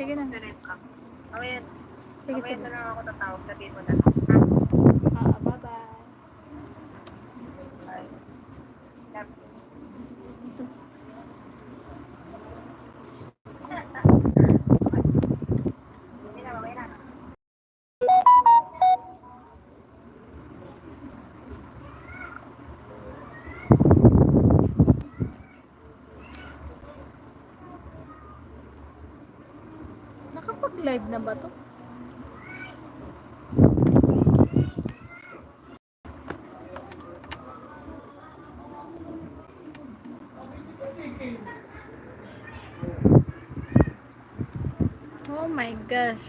Sige na. Awayan. Sige, Awayan sige. na lang ako tatawag. Sabihin mo na. Bye-bye. Bye. Love you. Hindi na, mamaya na. Nakapag-live na ba to? Oh my gosh.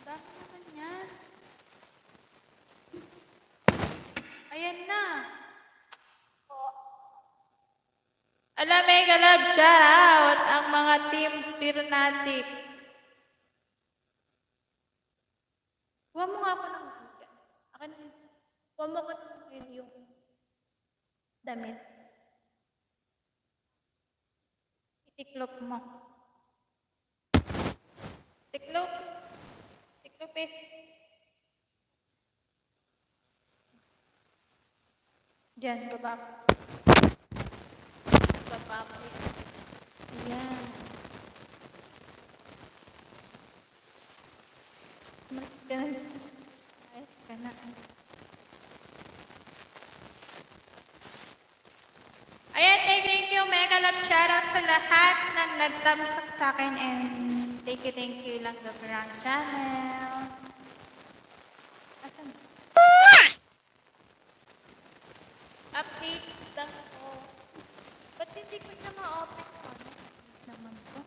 Dami naman yan. Ayan na. Alam, mega love, shout out ang mga team Pirnatic. Huwag mo nga ako ng akin. Huwag mo ko yung damit. Itiklop mo. Tiklop. Tiklop eh. Diyan, baba ko. Baba ko. Ayan. Malis ka na. Ayos ka na. Ayan, thank you. Mega love shoutout sa lahat ng nagtamsak sa akin and thank you lang the Brand Channel. Asan? Update lang ko. Ba't hindi ko siya ma-open ko? Ano naman ko?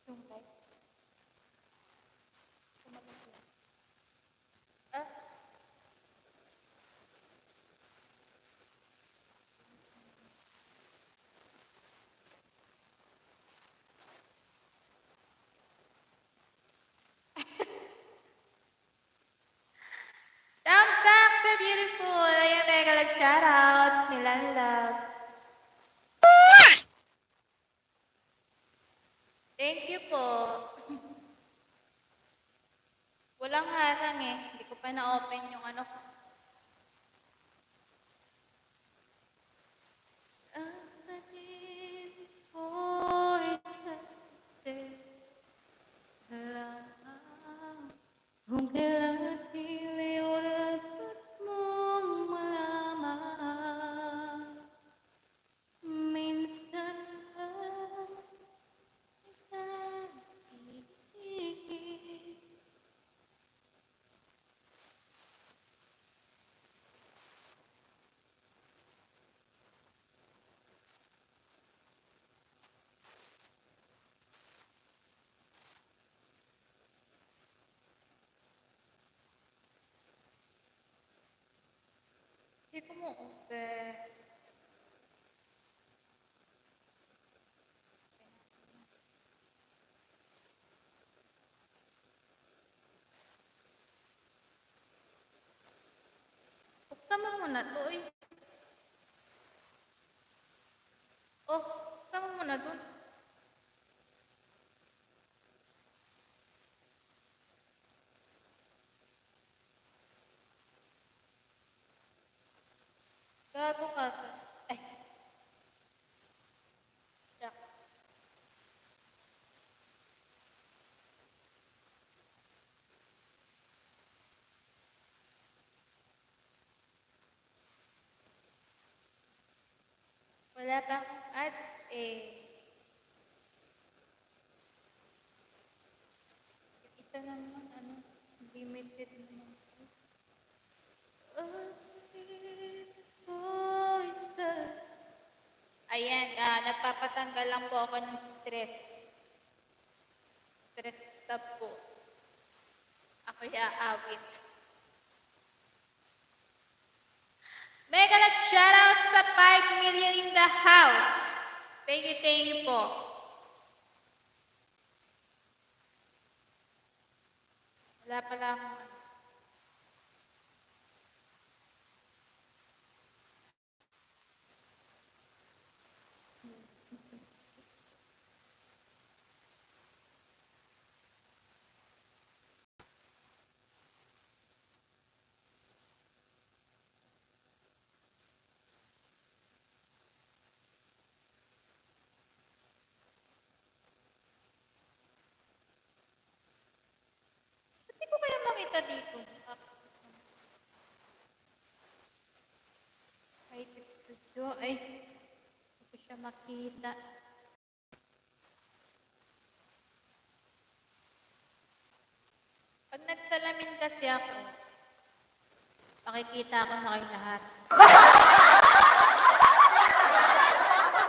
Yung light. Thumbs up sa beautiful. Ayan, mega love shoutout. Milan love. Thank you po. Walang harang eh. Hindi ko pa na-open yung ano ko. Kung kailan pili o dapat mong malaman, minsan ka nag-iisip. Hindi ko mo open. Buksan mo muna to eh. Oh, buksan mo muna dun. Gago ka. Ay, Jack. Wala pa akong ads eh. Ito naman, ano, limited naman. Ayan, nagpapatanggal lang po ako ng stress. Stress stop po. Ako iaawit. Mega love shoutout sa 5 million in the house. Thank you po. Wala pala akong ano. Ba't di ko kaya makita dito? Kahit studio, ay, hindi ko siya makita. Pag nagsalamin kasi ako, makikita ako na kayo lahat.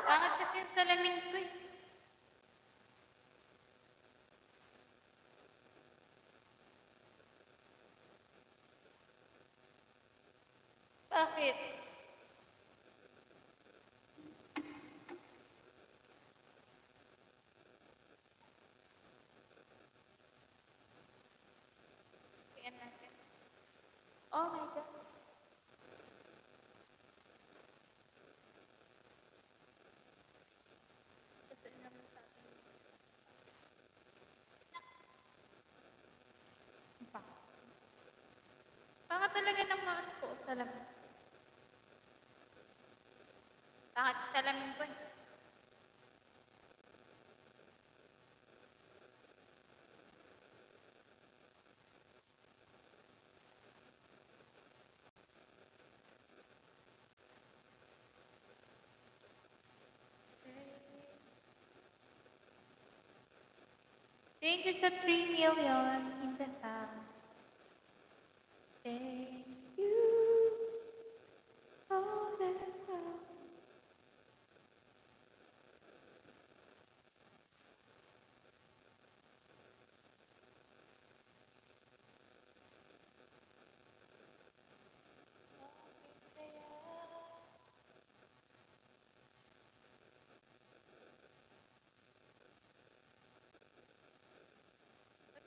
Bakit kasi yung salamin ko eh? Bakit? Tingnan natin. Oh my God. Kasi naman sa akin. Baka talaga naman po salamin. Bakit salamin ko eh? Thank you sa 3 million in the house. Thank you for the love.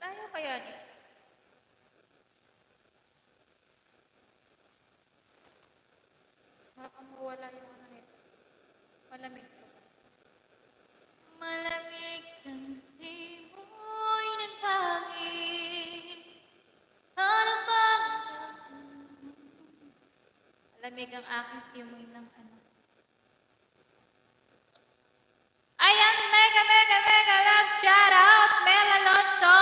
Ba't ayaw kaya niya? Baka mawala yung ano nito. Malamig ko. Malamig ang simoy ng hangin. Ano bang malamig ang aking simoy ng ano. Ayan, mega love shoutout, Mel Alonso.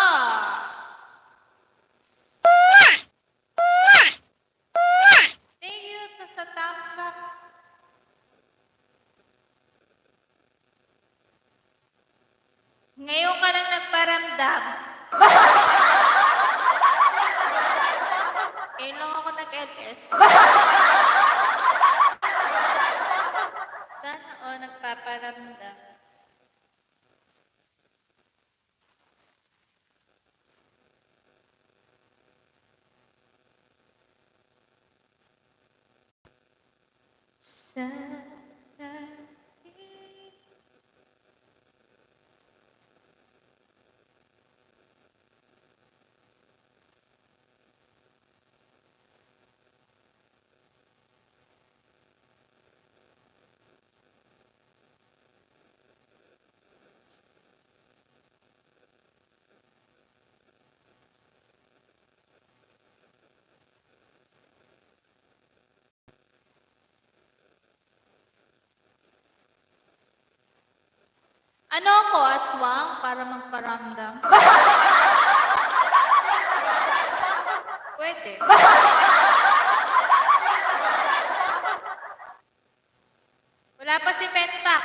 Thank you sa thumbs up. Ngayon ka lang nagparamdam. Ngayon lang ako nag-LS. Sana nagpaparamdam. Ano ako, aswang para magparamdam? Pwede. Wala pa si Petpax.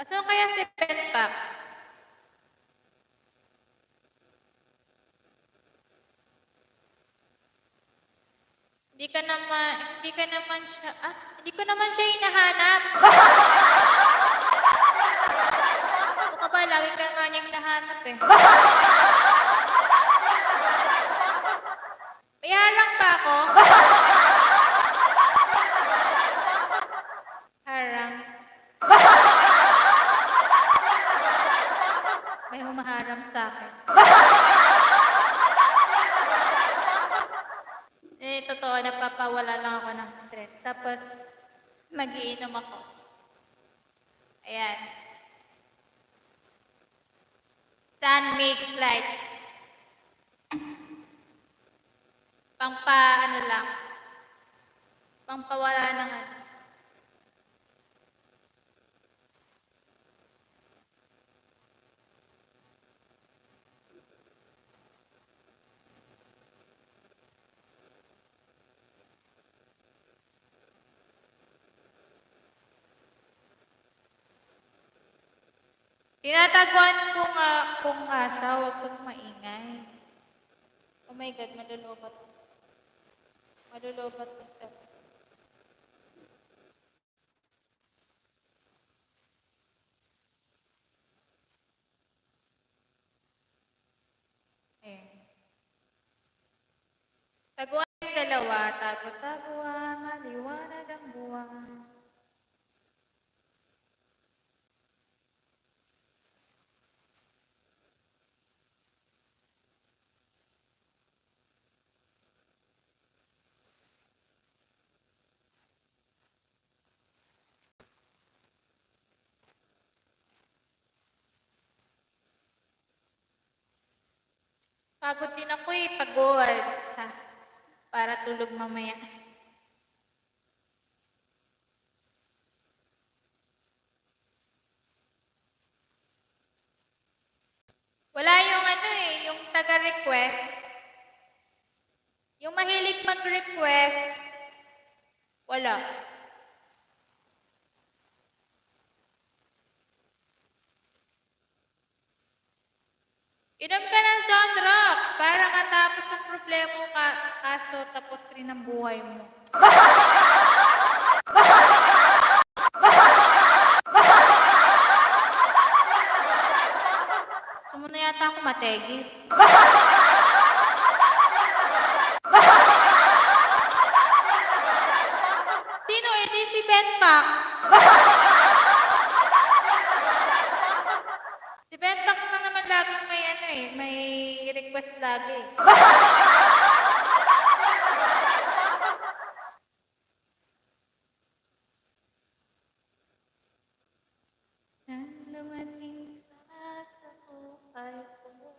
Asan kaya si Petpax? Hindi ko naman siya hinahanap. Ano ka ba? Lagi ka nga niyang nahanap eh. May harang pa ako. Harang. May humaharang sa akin. Totoo, napapawala lang ako ng stress. Tapos, magiinom ako. Ayan. Sun make light. Ano lang. Pampawala ng ano. Tinataguan ko nga kung siya, huwag kang maingay. Oh my God, malulubat. Malulubat ko siya. Taguan yung dalawa, taguan, maliwanag ang buwan. Pagod din ako eh, pagod. Para tulog mamaya. Wala yung yung taga-request. Yung mahilig mag-request, wala. Inom ka ng Sunrox para matapos ang problema mo kaso tapos rin ang buhay mo. Sumunod yata ako mategi. Sino? Hindi si Petpax. Si Petpax na naman laging may request lagi. Dumating ka sa buhay ko.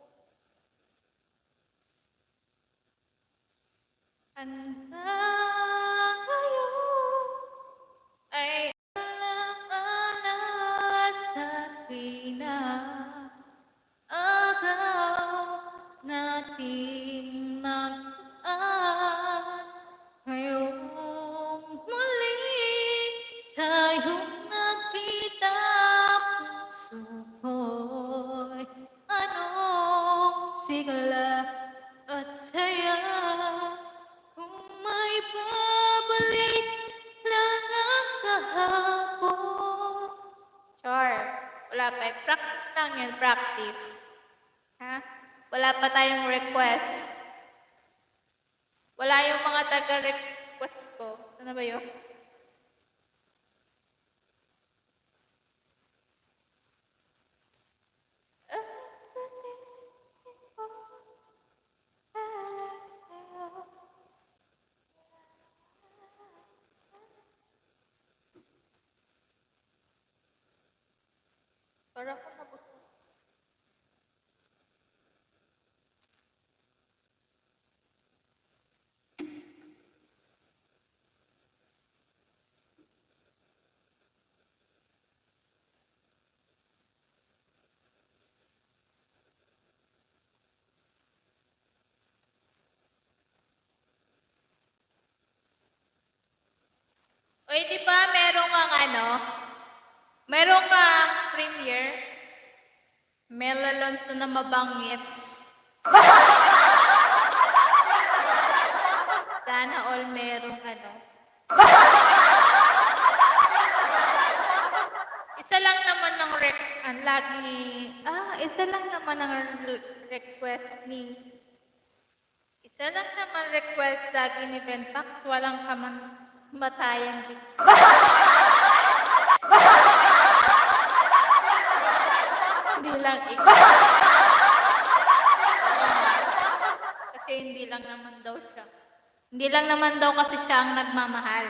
Hanggang ngayon ay alam-alam sa pinag-agaw nating nagdaan ngayon. Wala pa. Practice lang yan, practice. Ha? Wala pa tayong request. Wala yung mga taga-request ko. Ano ba yun? Parang ako nabusog. Uy, di ba meron kang meron kang premiere, Mel Alonso na mabangis. Sana all merong Isa lang naman ng isa lang naman ang request ni Isa lang naman request lagi ni Benpax, walang kamatayang di. Hindi lang ikaw. Kasi hindi lang naman daw siya. Hindi lang naman daw kasi siya ang nagmamahal.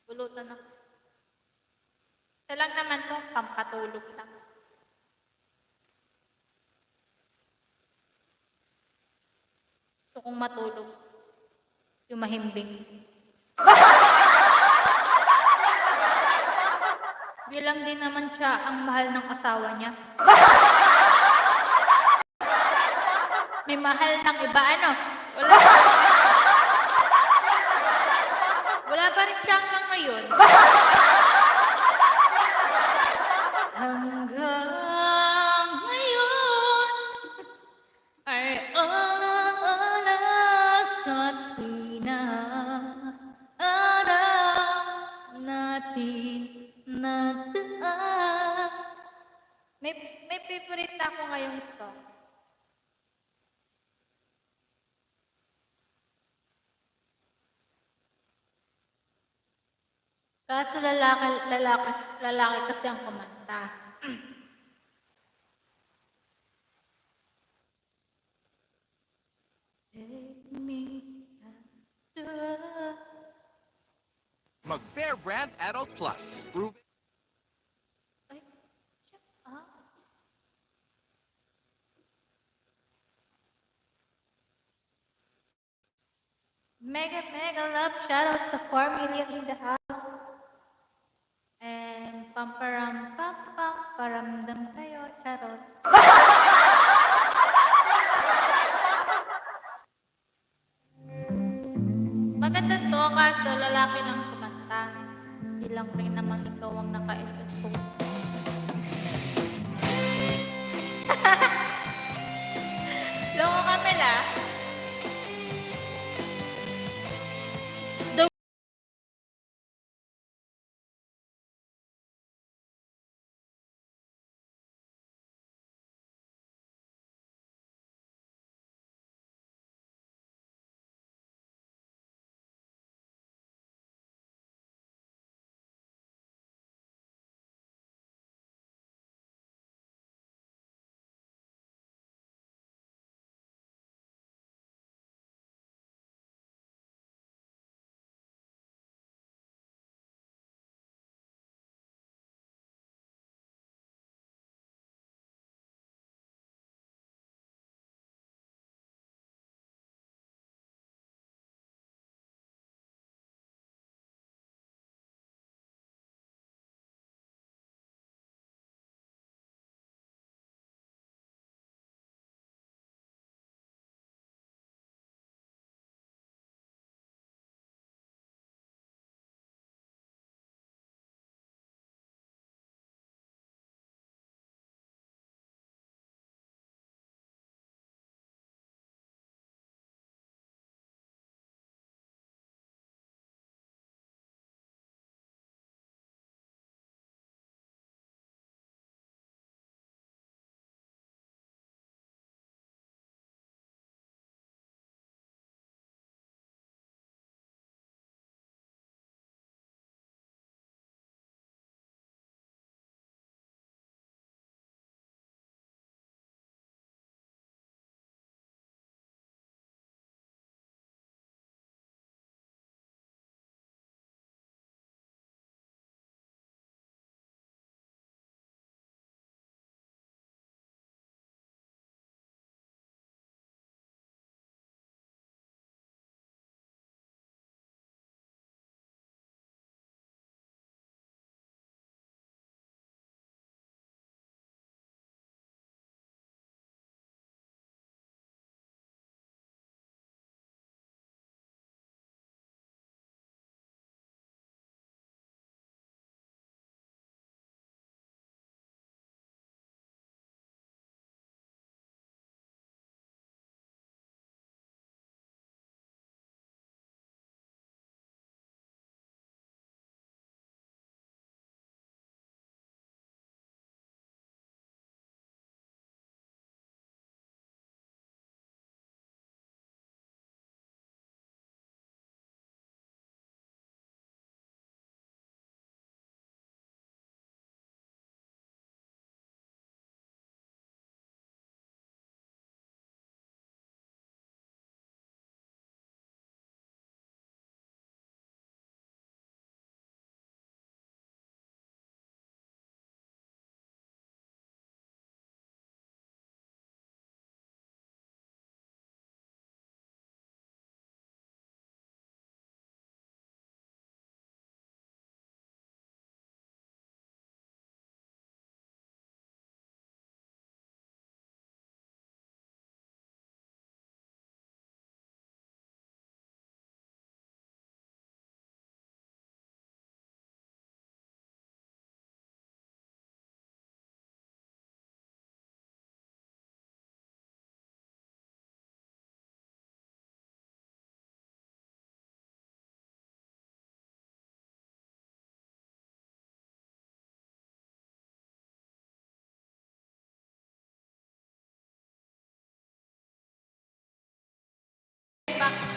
Bulutan ako. Isa lang naman to, pampatulog lang. Gusto kong matulog. Yung mahimbing. Bilang din naman siya ang mahal ng asawa niya. May mahal ng iba, Wala. Wala pa rin siya hanggang ngayon. Hanggang ngayon ay oras at pinag-aral natin nagdaan. May favorite ako ngayong song. Kaso lalaki kasi ang kumanta. Take me to Mag-Bear Brand Adult Plus. Prove Ay, shut up. Mega love shoutout sa 4 million in the house. And pamparamdam tayo, charot. Maganda to, kaso lalaki lang kumanta. Hindi lang rin naman ikaw ang naka-expose. Loko ka pala.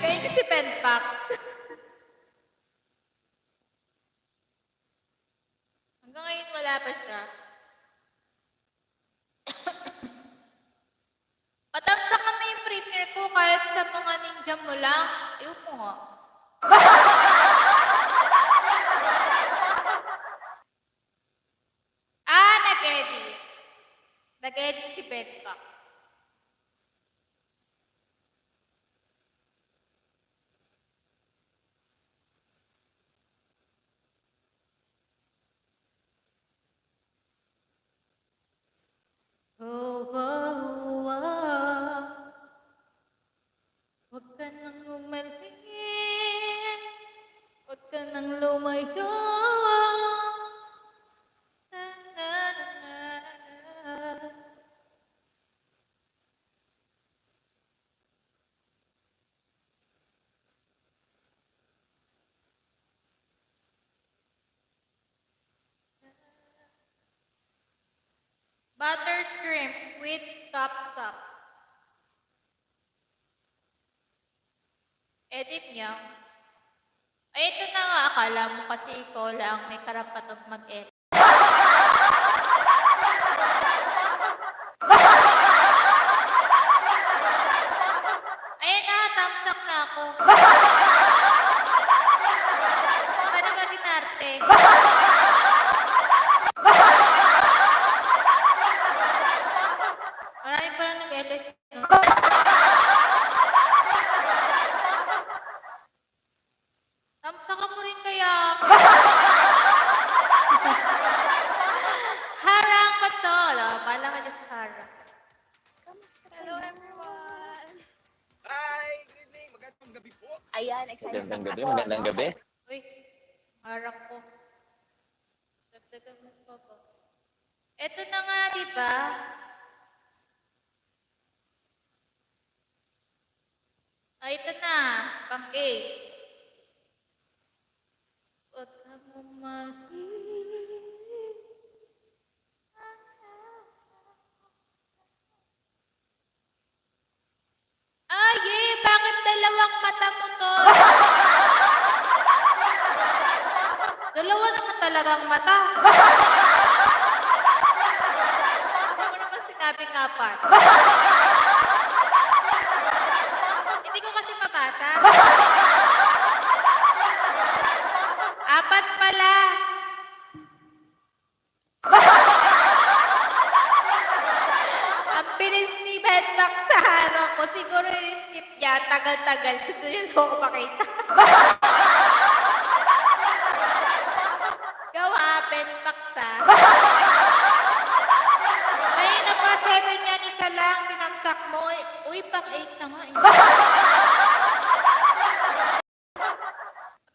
Kaya si Penpax. Hanggang ngayon wala pa siya. Patamsa kami yung premiere ko kahit sa mga ninja mo lang. Ayoko nga. Nag-edit. Nag-edit si Penpax. Oh, oh, oh. Huwag ka nang umalis, huwag ka nang lumayo. Na, na, na, na. Butter shrimp with top. Edit niya. Ay, ito na nga. Akala mo kasi ikaw lang may karapatang mag-edit. Ayun na, thumbs up na ako. Paano ba dinarte? Marami pa na nag-edit. No? Thumbs up mo rin kaya. Harang Patsolo. Pala ka dyan sa harang. Hello everyone! Hi! Good evening! Magandang gabi po! Ayan, excited Magandang na gabi, ako. magandang gabi. Uy, harang ko. Dagdagan mo pa ba? Ito na nga, di ba? Ay, ito na. Pang-8. Huwag ka mo mahilig. Bakit dalawang mata mo to? Dalawa naman talagang mata. Hindi mo naman sinabing apat. Hindi ko kasi mabasa. Apat pala. Ang bilis ni Bedbach sa harap ko. Siguro i-skip niya. Tagal-tagal. Gusto niya ko makita. Gawa, Bedbach sa. Ngayon na pa, 7 yan. Isa lang. Tinamsak mo. Uy, pang 8 na nga.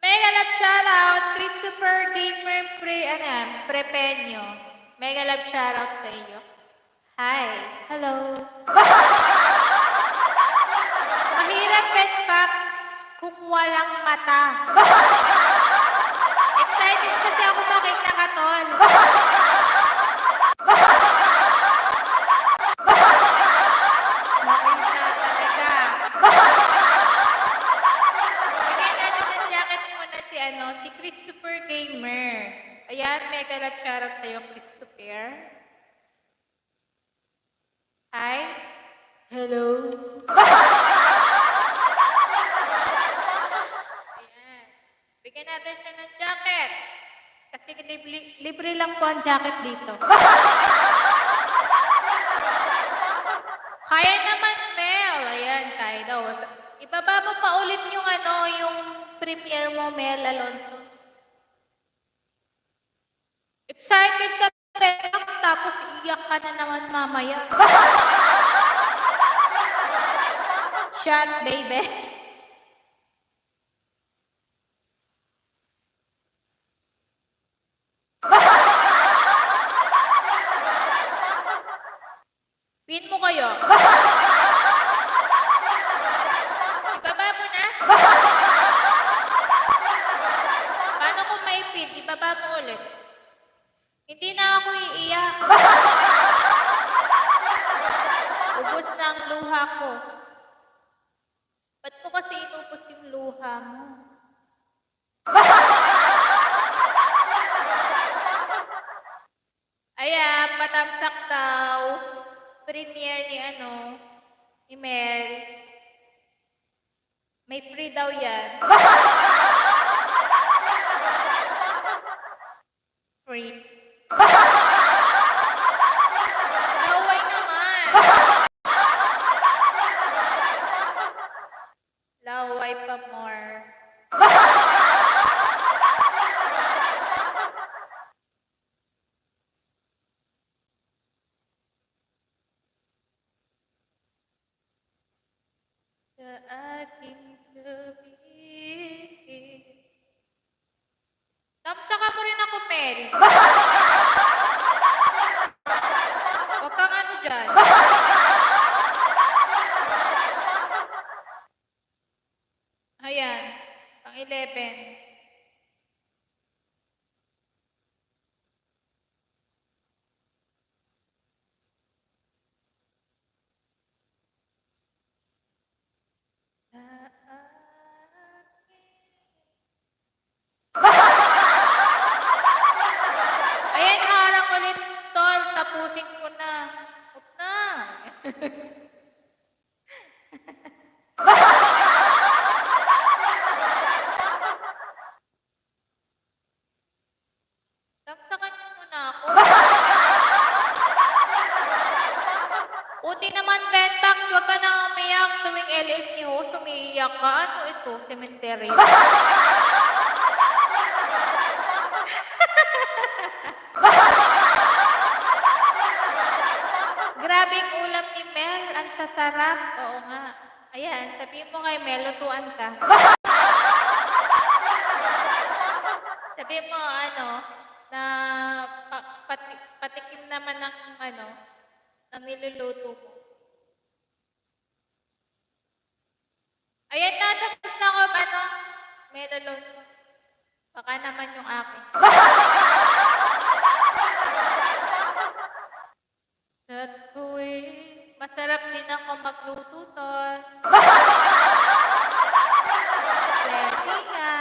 Mega love shoutout. Christopher Gamer Prepenyo. Mega love shoutout sa iyo. Hi. Hello. Mahirap Bedbugs kung walang mata. Excited kasi ako makita ka, tol. Makita talaga. Bigyan natin ng jacket muna si Christopher Gamer. Ayan, mega love shoutout sa iyo, Christopher. Hi. Hello. Ayan. Bigyan natin siya ng jacket. Kasi libre lang po ang jacket dito. Kaya naman, Mel. Ayan, kaya daw. Ibaba mo pa ulit yung premiere mo, Mel Alonso. Excited ka, Pex, tapos iyak ka na naman mamaya. Shot, baby. Pin mo kayo. Ibaba mo na. Paano kung may pin? Ibaba mo ulit. Hindi na ako iiyak. Ubus na ang luha ko. Ba't mo kasi inubos luha mo. Ayan, patamsak daw. Premiere ni ni Mel. May free daw yan. Free. Laway naman. Laway pa more. Sa ating gabi. Tamsaka mo rin ako, Mel. Huwag kang dyan. Ayan, pang 11. Sa ayan, harang ulit, tol. Tapusin ko na. Huwag na. Saksakan niyo muna ako. Uti naman, Benpax. Huwag ka na umiyak. Tuwing LS ni host, umiiyak ka. Ano ito? Cemetery. Grabing ulam ni Mel. Ang sasarap. Oo nga. Ayan, sabihin mo kay Mel, lutuan ka. Sabihin mo, na patikim naman ng ng niluluto mo. Ayan na, tapos na ako, melon. Baka naman yung akin. Sa tuwing, masarap din ako magluto, tol. Pwede nga.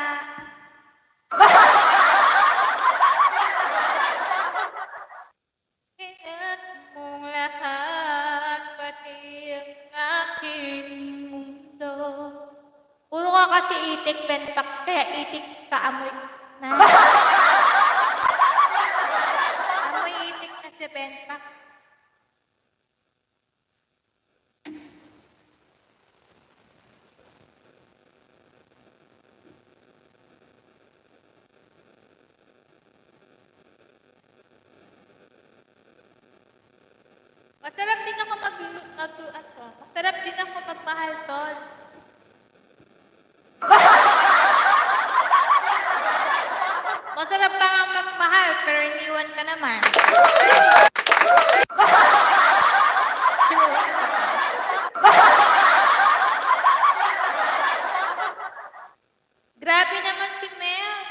Ingat mong lahat, pati ang aking mundo. Puro ka kasi itik, Benpax, kaya itik ka amoy na. Amoy itik na si Benpax. Masarap din ako masarap din ako magmahal, tol. Masarap ka nga magmahal, pero iniwan ka naman. Grabe naman si Mel.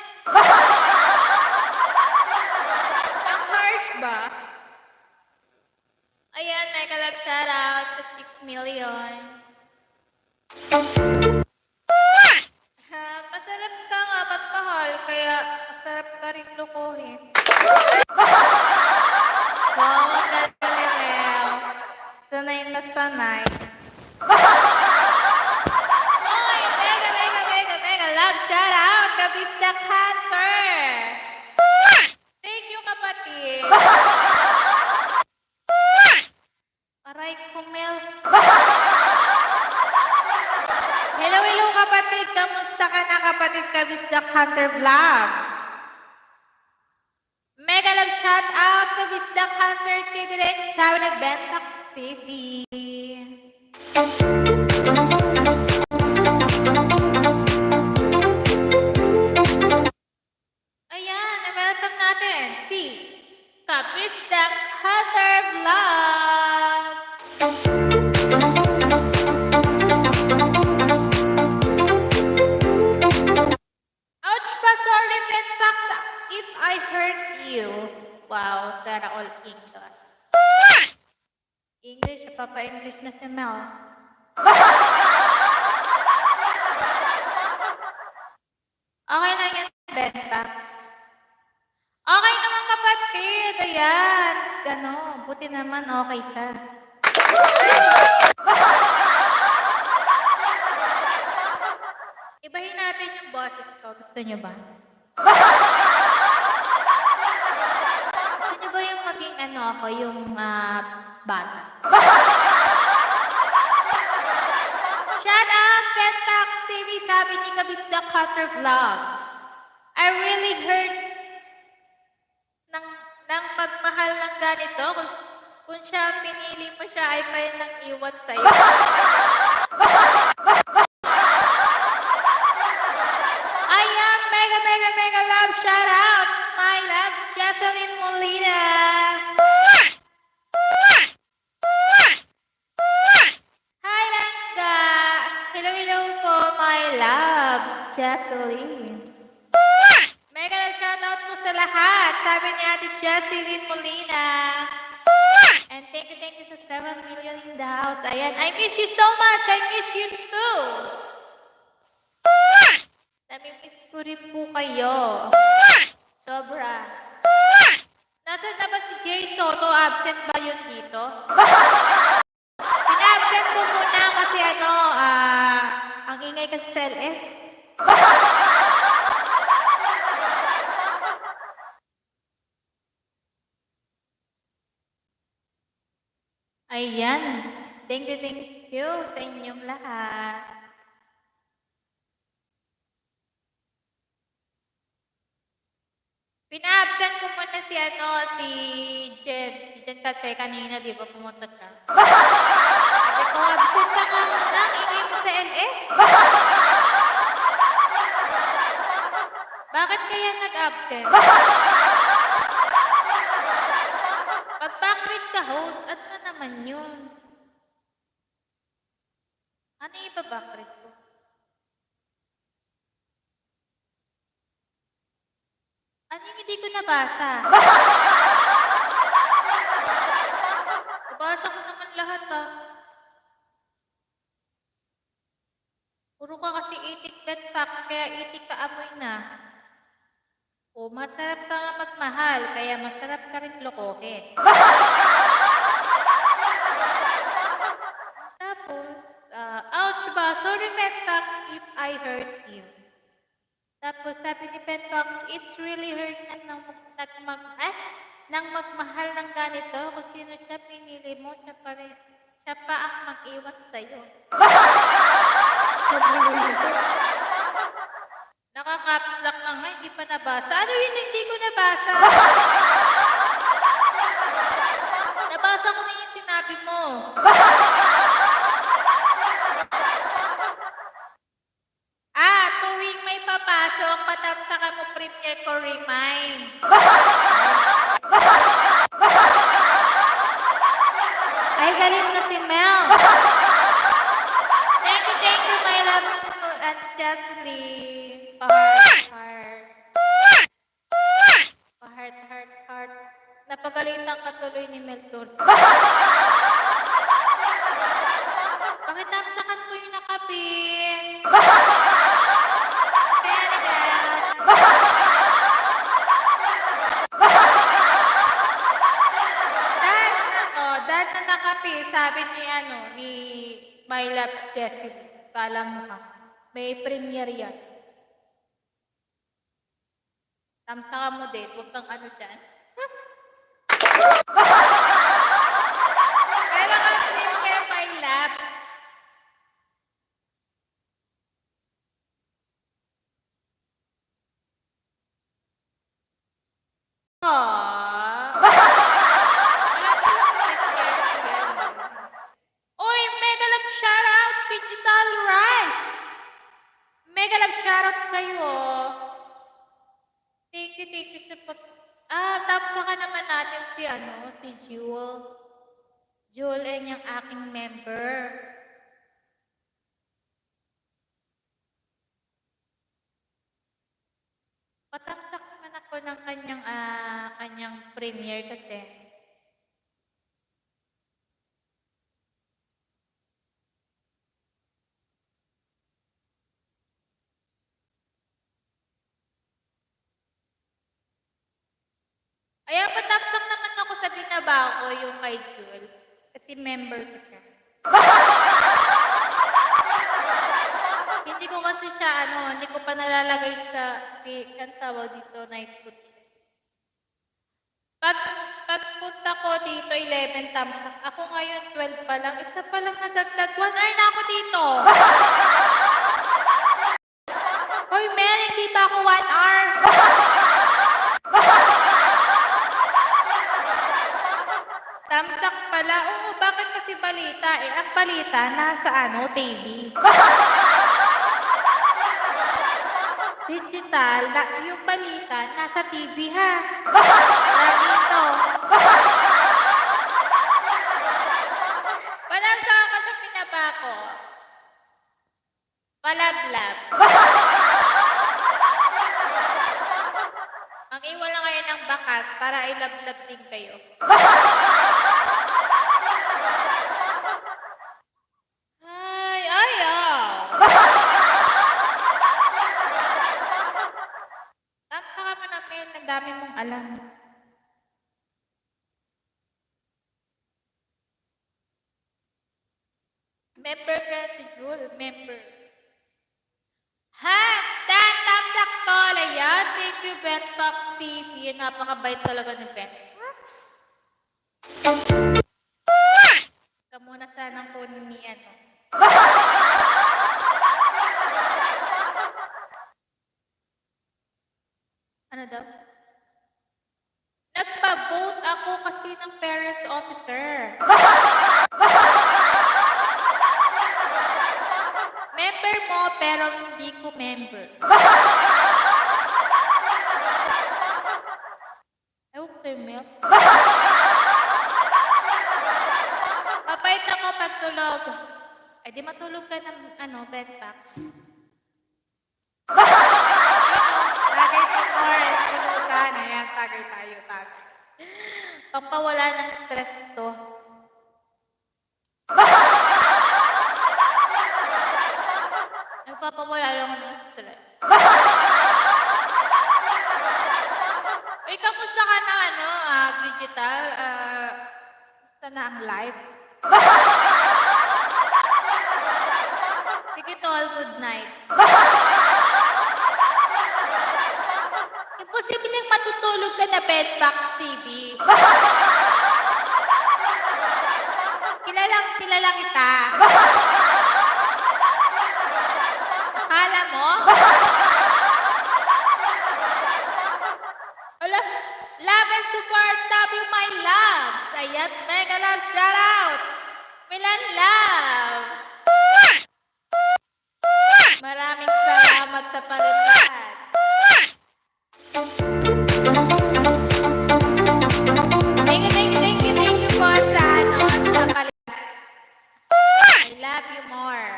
Ang harsh ba? Ayan, mega love shoutout sa 6 million. Masarap ka nga magmahal, kaya masarap ka rin lukuhin. Wow, ang galing, Mel. Sanay na sanay. Oy, mega love shoutout ka Bisdak Hunter. Thank you, kapatid. Aray ko, Mel. Hello, kapatid. Kamusta ka na, kapatid ka Bisdak Hunter Vlog? Mega love shout out ka Bisdak Hunter Tidirek sa Benpax TV. Ayan, welcome natin si Kabisdak Hunter Vlog. Ouch pa, sorry, Benpax, if I hurt you. Wow, sana all English. English, papa-English na si Mel. Okay lang yan, Bedpax. Okay naman kapatid, ayan. Buti naman okay ka. Ibahin natin yung boses ko, gusto nyo ba? Gusto nyo ba yung maging ako, yung bata? Shout out, Bedpax TV, sabi ni Kabisda Cutter Vlog. I really heard ng pagmahal ng ganito, kung siya ang pinili mo siya ay pa nang iwan sa'yo. Ayan, mega, mega, mega love shout out, my love, Jocelyn Molina. Hi, Langga. Hello, hello po, my loves, Jocelyn. Mega love shout out po sa lahat, sabi ni Ate Jocelyn Molina. And thank you sa 7 million in the house. Ayan, I miss you so much. I miss you too. Namimiss ko rin po kayo. Sobra. Nasaan na ba si Jay Soto? Absent ba yun dito? Pina-absent ko muna kasi ang ingay kasi sa LS. Ayan. Thank you sa inyong lahat. Pina-absent ko muna si Jen. Si Jen kasi kanina, di ba, pumunta siya. Sabi ko, absent ka nga muna, ingay mo sa LS. Bakit kaya nag-absent? Pag backread ka host, ano na naman yun? Ano yung iba-backread ko? Ano yung hindi ko nabasa? Nabasa ko naman lahat Puro ka kasi itik Bedpax, kaya itik ka amoy na. O, masarap ka nga magmahal, kaya masarap ka rin lokohin. Tapos, ouch ba? Sorry Bedpax if I hurt you. Tapos sabi ni Bedpax, it's really hurt nang magmahal ng ganito. Kung sino siya pinili mo, siya pa ang mag-iwan sa'yo. Nakakaps lock lang nga, hindi pa nabasa. Ano yun hindi ko nabasa? Nabasa ko na yung sinabi mo. Tuwing may papasok, patapsakan mo premiere ko remind. Ay, galit na si Mel. Thank you, my loves at Jocelyn. Heart. Napagalitan ka tuloy ni Meltor. Bakit tapsakan ko yung nakapin? Dahil na nakapi, sabi ni My Love Jessie, kala mo ka, may premiere yan. Tamsa ka mo din, huwag kang dyan. Pero ang premiere, My Love, Uy, mega love shoutout, Digital Rice. Mega love shoutout sa'yo. Thank you sa tapos ka naman natin si Jewel. Jewel ay yung aking member. Patamsak naman ako ng kanyang premiere kasi. pa ako yung kay Jul. Kasi member ko siya. Hindi ko kasi siya, hindi ko pa nalalagay sa, ang tawag dito, night food. Pagpunta ko dito, 11 thumbs up. Ako ngayon, 12 pa lang. Isa pa lang nadagdag. 1 hour na ako dito. Hoy, Mel, hindi pa ako 1 hour. Thumbs up pala. Oo, bakit kasi balita? Ang balita, nasa TV. Digital, yung balita, nasa TV ha. Wala dito. Walang sa ako sa pinaba ko. Palablab. Mag-iwan lang kayo ng bakas para ilablab din kayo. Ay, ayaw. Tama ka mo na, Mel. Ang dami mong alam. Member ka si Jul. Member. Ha! Tatang sakto. Ayan. Thank you, Benfox TV. Napakabait talaga ni Benfox. Ika muna sanang kunin ni Ano daw? Nagpa-vote ako kasi ng parents officer. Member mo, pero hindi ko member. Ewan ko sa'yo, Mel. Papait ako pag tulog. Eh, di matulog ka ng, bedbox. Tagay ka, Morris. Tulog ka na yan. Tagay tayo, tagay. Pampawala ng stress to. Nagpapawala lang ako ng stress. Uy, kamusta ka na, digital? Kamusta na ang live? Sige, tol, good night. Imposibleng matutulog ka na, Bedbox TV. Kilala kita. Akala mo? Wala. Love and support, W my loves. Ayan, mega love, shout out. Milan love. Maraming salamat sa palitan. Thank you po sa palitan. I love you more.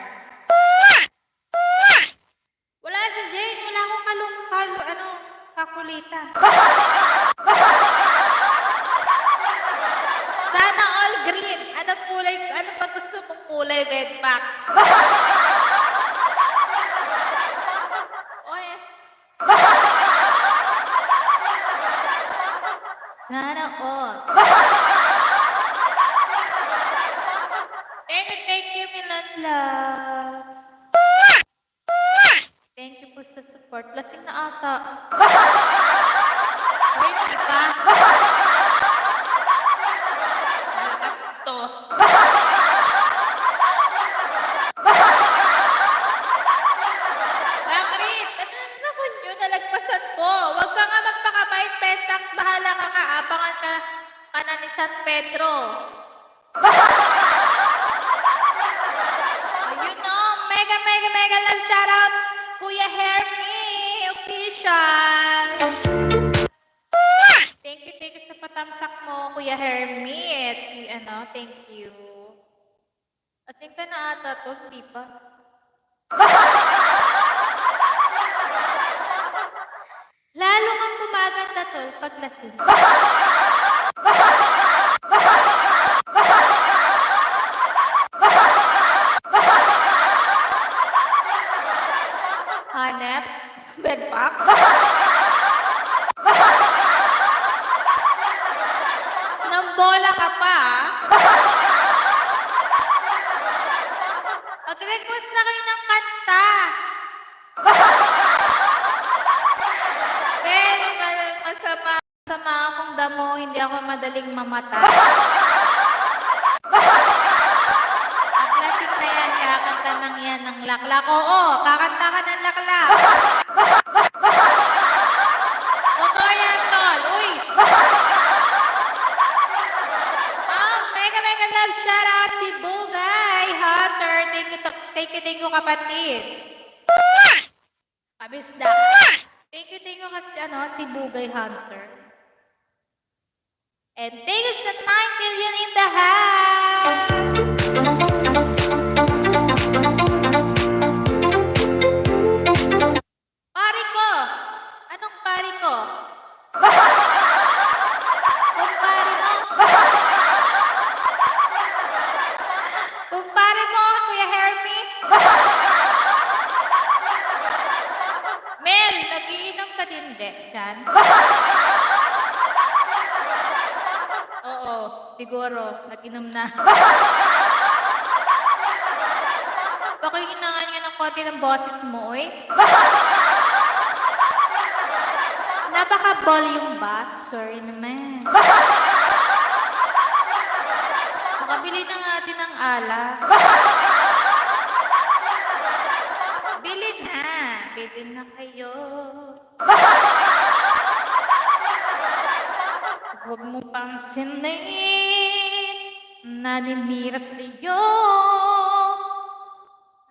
Wala si Jane, wala akong kakulitan. Sana all green. Anong kulay, ano pa gusto mong kulay, Bedbox? Oy. Sana all. Thank you, Milan love. Thank you po sa support. Lasing na ata. Wait, di ba? Malakas to. Bakit? Ano naman yun? Nalagpasan ko. Huwag ka nga magpakabait, Pentax. Bahala ka ka. Abangan ka na ni San Pedro. Ayun o. Mega love shoutout. Kuya Hermie, official. Thank you sa patamsak mo, Kuya Hermie. Thank you. Ating ka na ata to, di pa? Lalo kang gumaganda to pag lasing. Hanep, Bedbox. Nang bola sama akong damo, hindi ako madaling mamatay. Paglasing na yan, kakanta nang yan ng laklak. Oo, kakanta ka ng laklak. Totoo yan, tol. Uy! Mega mega love shoutout si Bugay Hunter. Thank you kapatid. Kabisda. Thank you kasi si Bugay Hunter. And thank you sa 9 million in the house. Pari ko. Anong pari ko? Kumpare mo. Kumpare mo, Kuya Hermie. Mel, nagiinom ka din, dyan? Oo, siguro, nag-inom na. Baka hinangan niya ng konti ng boses mo, eh. Napaka-volume ba? Sorry naman. Makabili na nga din ng alak. Bili na kayo. Huwag mo pansinin, naninira sa'yo.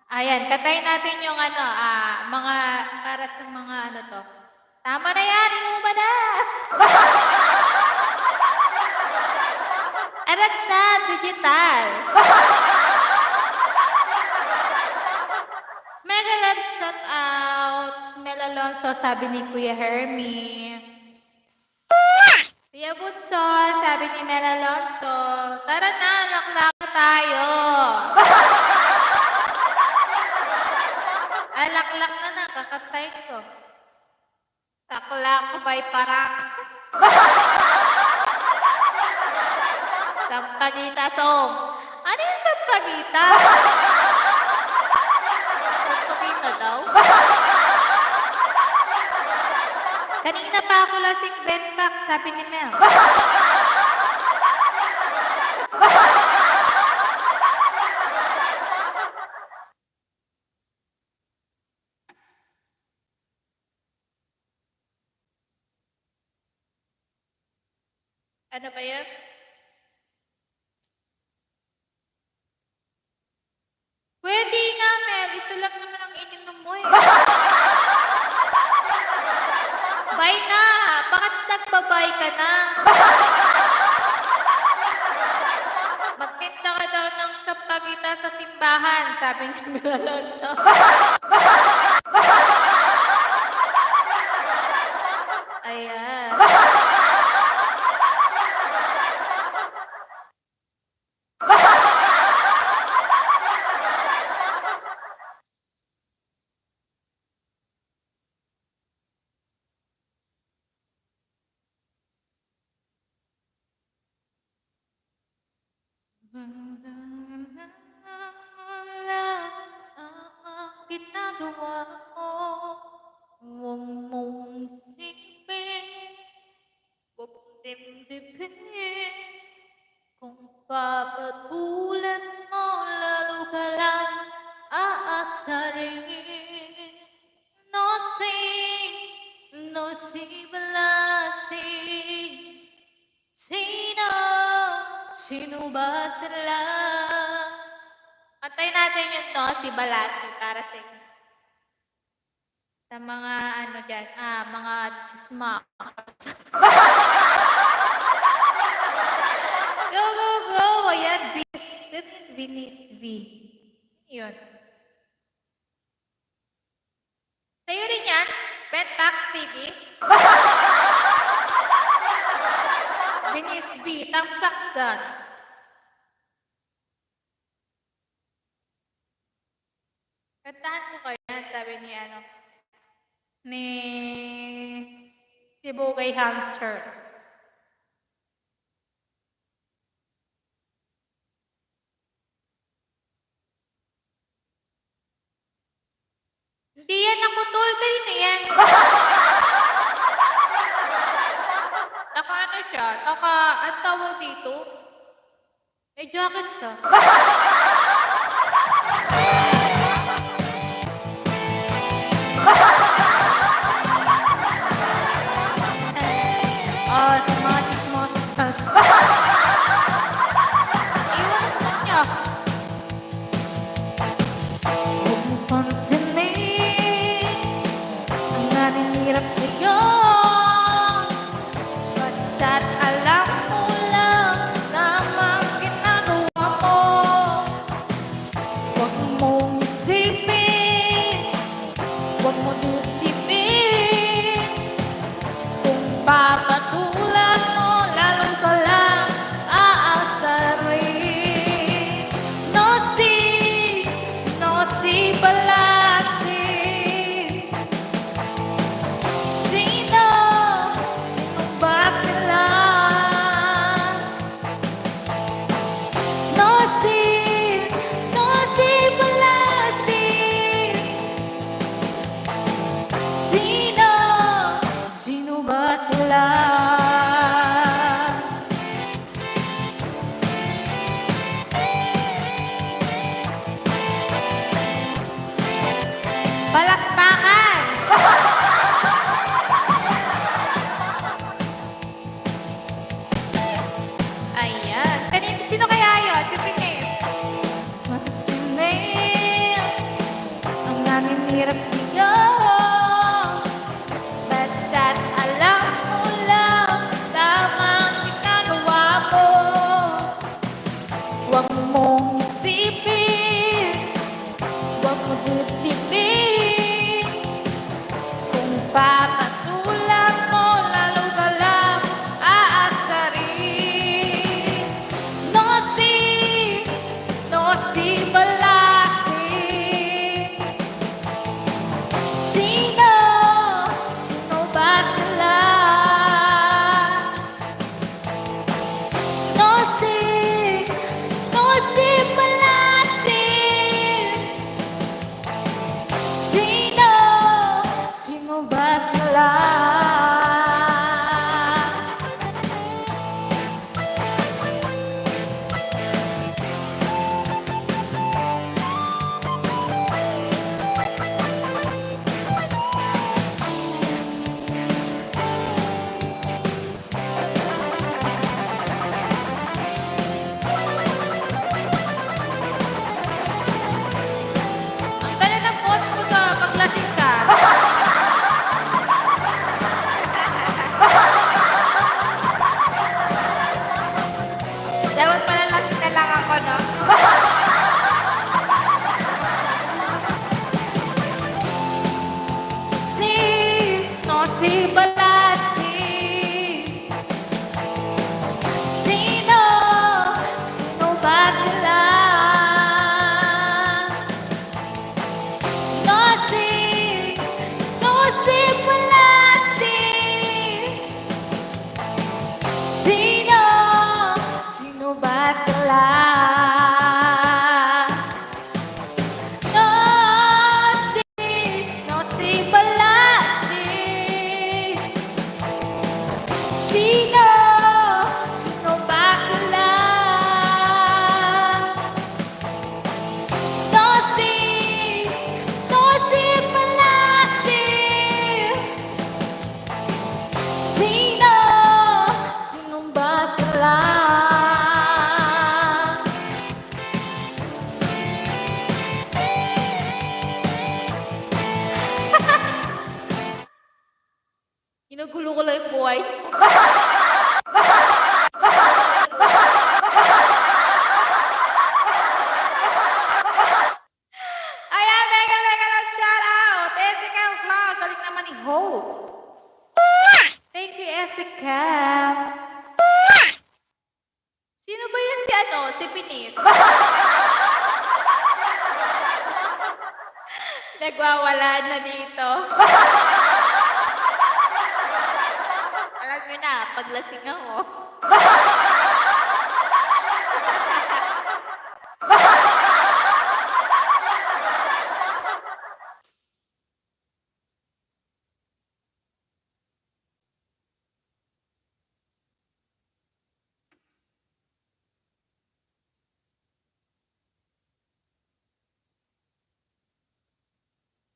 Ayan, katayin natin yung mga, para sa mga to. Tama na yan, inuman na. Arat na, digital. Mega love shout out. Mel Alonso, sabi ni Kuya Hermie. Kuya Bunso, sabi ni Mel Alonso. Tara na, laklak tayo. Laklak na, kakatay ko. Laklak by parak. Sampagita song. Ano yung sampagita? Sampagita daw? Kanina pa ako lasing bedpack, sabi ni Mel. Ano ba yan? Pwede nga, Mel. Ito lang naman ang ininom mo, eh. Bye na! Bakit nagbabay ka na? Magtinda ka daw ng sampagita sa simbahan, sabi ni Mel Alonso. Ayan. Ginagawa mo, huwag mong isipin, huwag dimdibin, kung papatulan mo, lalo ka lang aasarin. No sing, no sibalasing, sino ba sila? Antayin natin yun, no? Si Balati, para sa inyo. Sa mga, dyan, mga chisma. Go, go, go! Ayan, Binis V. Yun. Sa'yo rin yan? Bedpax TV? Binis V, tamsak gan. Kantahan ko kayo yan, sabi ni si Bugay Hunter. Hindi yan ako, tol. Kanino yan? ang tawag dito, may jacket siya. Smart, smart, smart. Iwan sa kanya. Huwag mo pansinin ang naninira sa'yo. Basta't alam mo lang tamang ginagawa mo. Huwag mong isipin, huwag mo tutipin. Kung papatulan mo, lalo ka lang aasarin. No si balasin. Sino ba sila? No si balasin. Sino ba sila? Palakpakan! Ayan. Sino kaya yun? Si Pinis. What's your name? Ang naninira sa'yo. Basta't alam mo lang tamang ginagawa mo. Huwag mong isipin, huwag mo tutipin. Kung papatulan mo, lalo ka lang aasarin. No si balasin. Sino ba sila? No si balasin. Sino ba sila? Ang ganda ng photo mo sa paglasing ka. Dapat pala lasing na lang ako, no? Si balasin. Sino ba sila? No si balasin. Sino ba sila? No si balasin. Sino ba sila? No si balasin. Sino ba sila? Ginugulo ko lang yung buhay ko. Ayan, mega lang shout out! Jessica Vlog, balik naman ni host. Thank you, Jessica. Sino ba yun si Pinis? Nagwawala na dito. Alam nyo na, paglasing ako.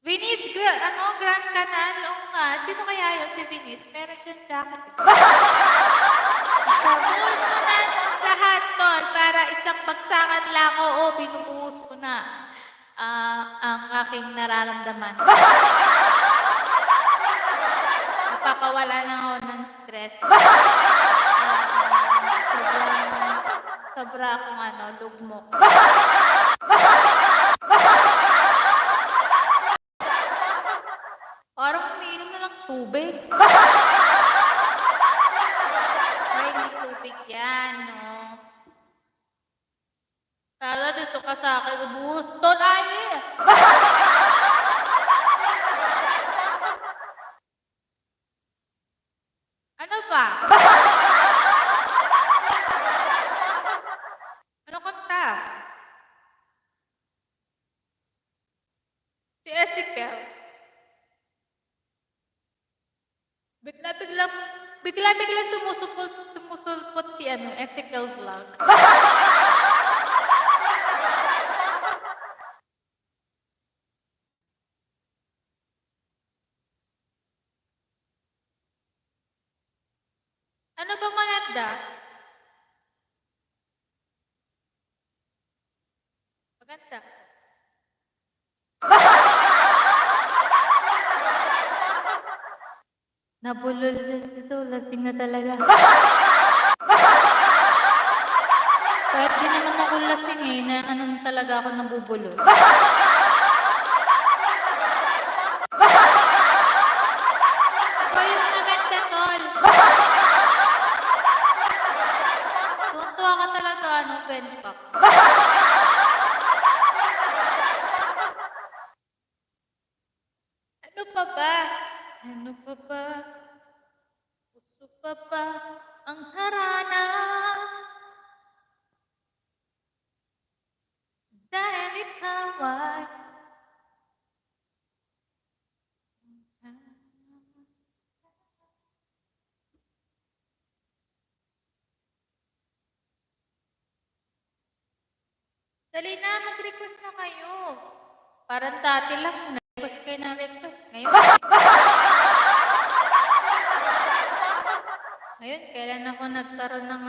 Venice, Grand Canal. Oo nga. Sino kaya yun si Venice? Meron siyang jacket. Binubuhos ko na lahat, tol, para isang bagsakan lang. Oo, binubuhos ko na ang aking nararamdaman. Napapawala na ako ng stress. Sobra akong lugmok. Parang umiinom na ng tubig. Ay, hindi tubig yan, no? Kala dito ka sa akin, ubuhos. Tol, ay! Ano ba? Ano kanta? Si Ezekiel. Bigla-bigla sumusulpot si Ezekiel Vlog. Ano ba maganda? Maganda. Nabulol dito, lasing na talaga. Kahit di naman ako lasing na talaga ako nabubulol. Ikaw yung maganda, tol. Tuwa ka talaga, Benpak. Ano pa ba? Ano pa ba? Puso pa ba ang harana? Dahil ikaw ay dali na, mag-request na kayo. Parang dati lang, request kayo ng request. Ngayon, kailan ako nagkaroon ng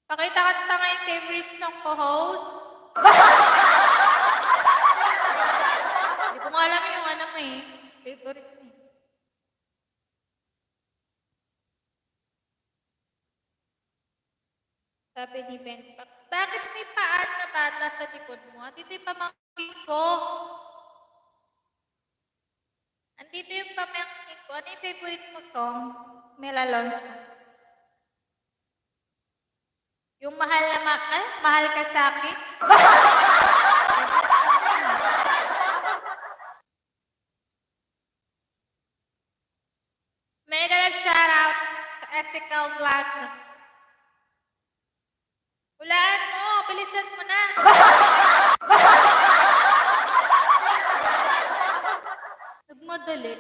Pakita ka nga yung favorites ng co-host. Hindi ko nga alam yung favorite mo. Sabi ni Benpak, bakit may paan na bata sa likod mo? Andito yung pamangkin ko. Andito yung pamangkin ko. Ano yung favorite mo song? Mela Alonso. Yung mahal ka sa akin? Mega shoutout sa Ezekiel Vlog. Hulaan mo, bilisan mo na. Nagmadali.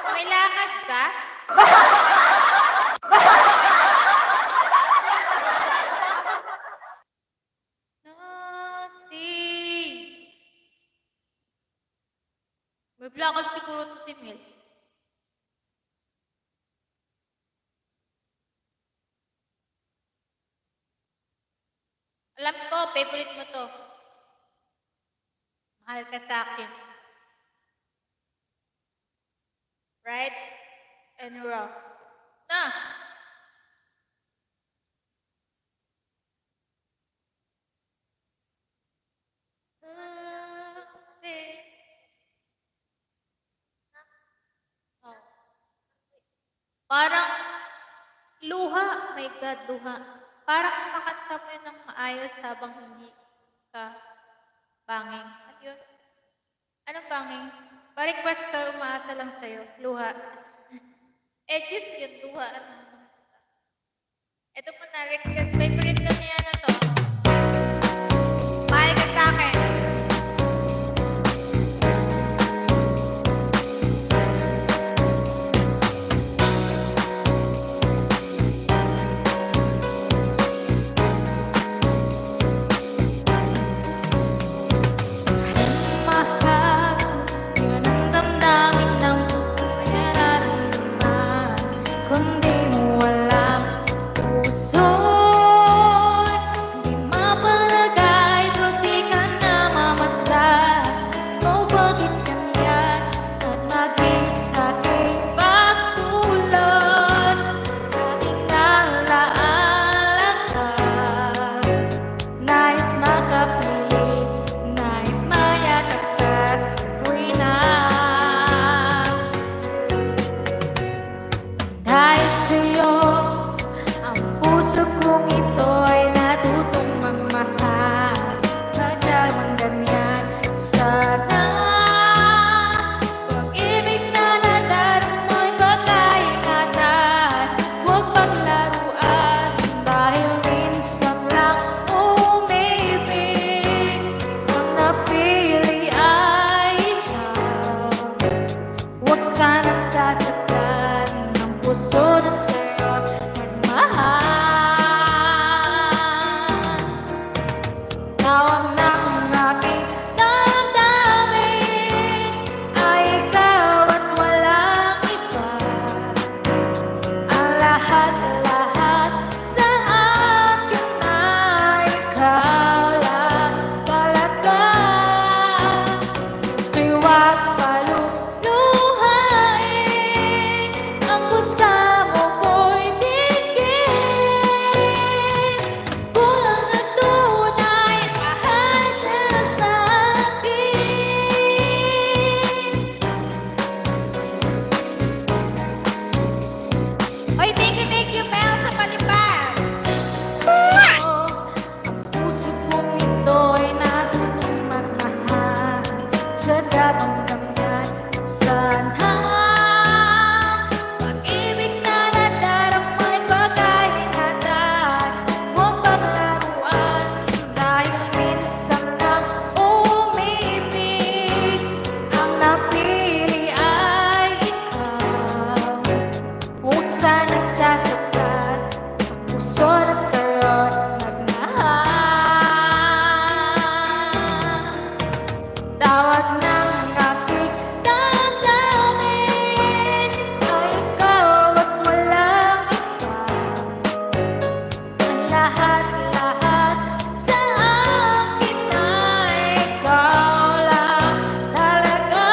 May lakad ka? Nothing. May lakad siguro ito si Mel. Alam ko, favorite mo to. Mahal ka sa akin. Right and wrong. Na! Parang luha. My God, luha. Parang makanta mo yun ng maayos habang hindi ka banging. Ano yun? Anong banging? Pa-request ka, umaasa lang sa'yo. Luha. Just yun, luha. Ito po na, request. Favorite ka niya na to. Mahal ka sa akin. kong ito ay natutong magmahal. Sadyang ang ganyan sana. Pag-ibig na nadaramay pagkaingatan. Huwag paglaruan dahil minsan lang umibig. Ang napili ay ikaw. Huwag sanang sasaktan ng puso na sa'yo nagmahal. Tawag ng aking damdamin ay ikaw at walang iba. Ang lahat-lahat sa akin ay ikaw lang talaga. Siwat paluluhain ang pagsamo ko'y tingin. Kulang na tunay, mahal ka sa akin. Oy, thank you, Mel, sa palipad. Puso kong ito ay natutong magmahal. Sadyang ganyan sana. Pag-ibig na nadaramay pagkaingatan. Huwag paglaruan dahil minsan lang umibig. Ang napili ay ikaw. Huwag sanang sasaktan ang puso na sa'yo nagmahal. Tawag ng aking damdamin ay ikaw at walang iba. Ang lahat-lahat sa akin ay ikaw lang talaga.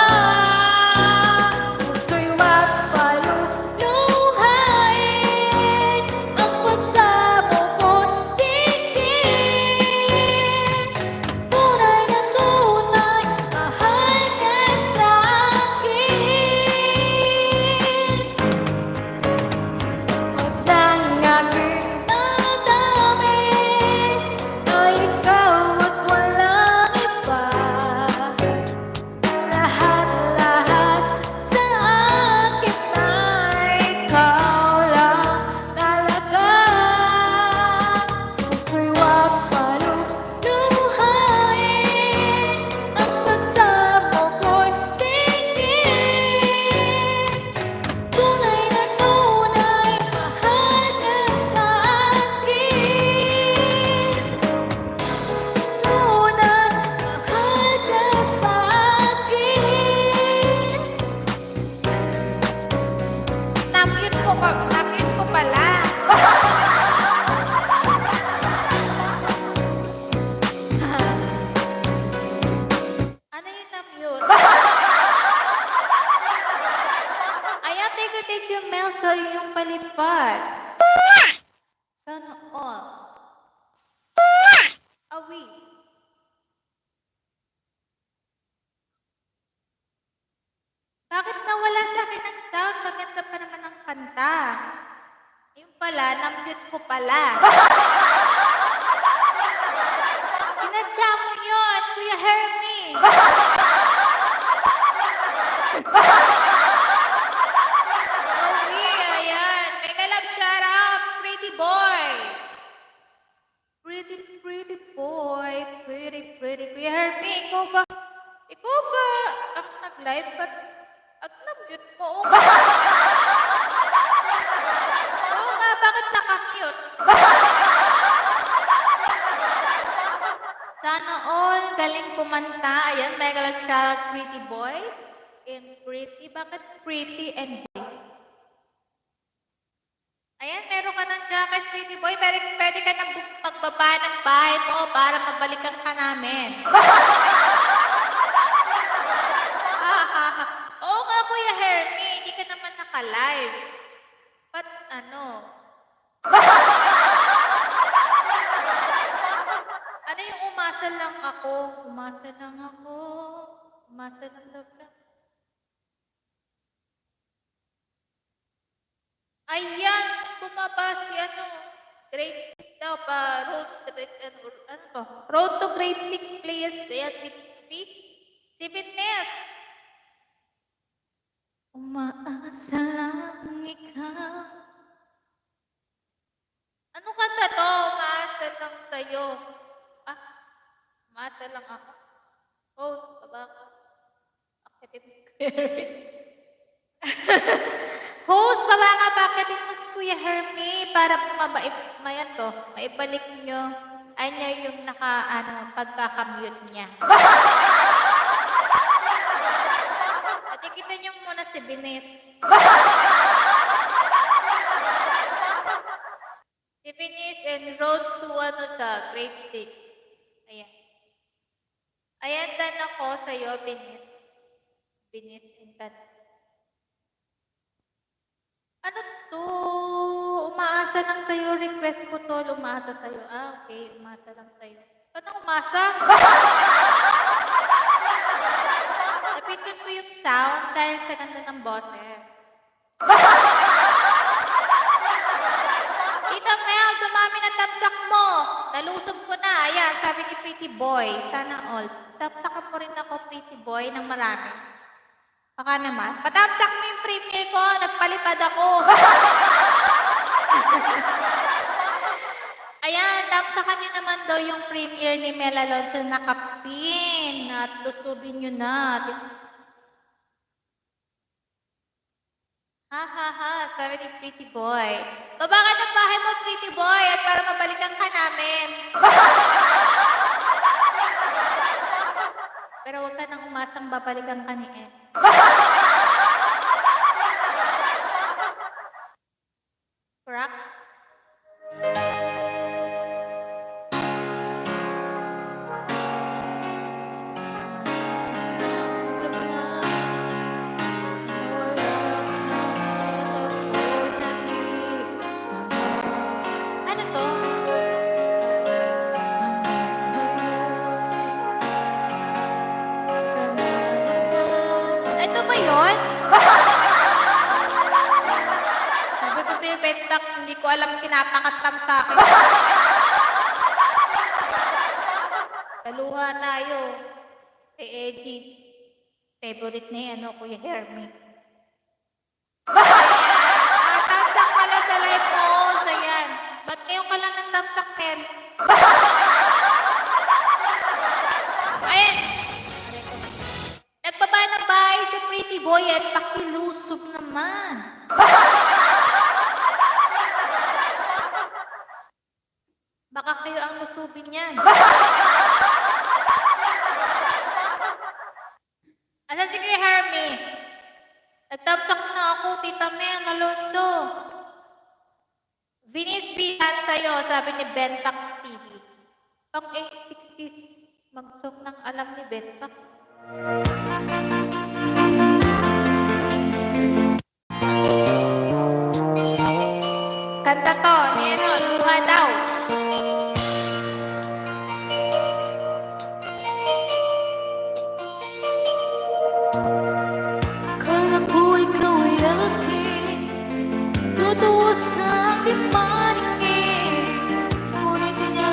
Puso'y wag paluluhain ang pagsamo ko'y tingin. Tunay na tunay, mahal ka sa akin. At ang aking damdamin ay ikaw at walang iba. Ang lahat-lahat sa akin ay ikaw lang talaga. Puso'y wag paluluhain ang pagsamo ko'y tingin. Tunay na tunay, mahal ka sa akin. Tunay, mahal ka sa akin. Namute ko pala. Ano yung namute? Ayan, thank you, Mel, sa iyong palipad. Sana all. Awi. Bakit nawala sa akin ang sound? Maganda pa naman ang kanta. Ayun pala, namute ko pala. Sinadya mo yun, Kuya Hermie. Awi, ayan. Mega love shout out, pretty boy. Pretty boy. Pretty. Kuya Hermie, ikaw ba ang nag-live? Ba't at na-mute mo? Oo nga, bakit naka-mute? Sana all galing kumanta. Ayan, mega love shout out, pretty boy and pretty. Bakit pretty and boy? Ayan, meron ka ng jacket, pretty boy. Pwede ka nang magbaba ng bahay mo para mabalikan ka namin. Oo nga, Kuya Hermie, hindi ka naman naka-live. Ba't ano? Ano yung umasa lang ako? Umasa lang ako. Umasa lang daw siya. Ayan, bumaba si grade daw pa, ano to? Road to grade 6 players. Ayan, si Fitness. Umaasa lang ikaw. Ano kanta to? Umaasa lang sa'yo. Ah, umaasa lang ako. Oh, baba ka. Akitin mo si Kuya Hermie. Host, baba ka. Akitin mo si Kuya Hermie para mayan to. Maibalik nyo. Ay niya yung pagkakamute niya. At ikita nyo muna si Binet. Si Binet and road to sa grade 6. Ayan. Ayan, dan ako sa'yo, Binis. Binis and dan. Ano to? Umaasa lang sa'yo. Request ko to. Umaasa sa'yo. Ah, okay. Umaasa lang sa'yo. Ano umasa? Napitin ko yung sound dahil sa ganda ng boses. Tita Mel, dumami na tamsak mo. Nalusob ko na. Ayan, sabi ni Pretty Boy. Sana all. Tamsakan mo rin ako, Pretty Boy, ng marami. Baka naman. Patamsak mo yung premiere ko. Nagpalipad ako. Ayan, tamsakan nyo naman daw yung premiere ni Mel Alonso na nakapin. At lusubin nyo na. Ha ha ha, sabi ni Pretty Boy. Baba ka ng bahay mo, Pretty Boy, at para mabalikan ka namin. Pero huwag ka nang umasang babalikan ka ni Ed. Crack? Ano to? Ito ba yun? Sabi ko sa'yo, Bedbox, hindi ko alam kinapakatam sa akin. Daluha tayo. Kay Edgy. Favorite ni Kuya Hermie. Tamsak pala sa live mo. Ayan. Ba't ngayon ka lang ng tamsak 10? Ayan. Nagbaba ng bahay si Pretty Boy at pakilusob naman. Baka kayo ang lusubin yan. Asan si Kuya Hermie? Nagtamsak na ako, Tita Mel Alonso. Vinis Bihan sa'yo, sabi ni Benpax TV. Pang 860s, mag-song ng alam ni Benpax. Kanta to, ni luha daw. Kala ko ikaw ay akin, totoo sa aking paningin. Ngunit niya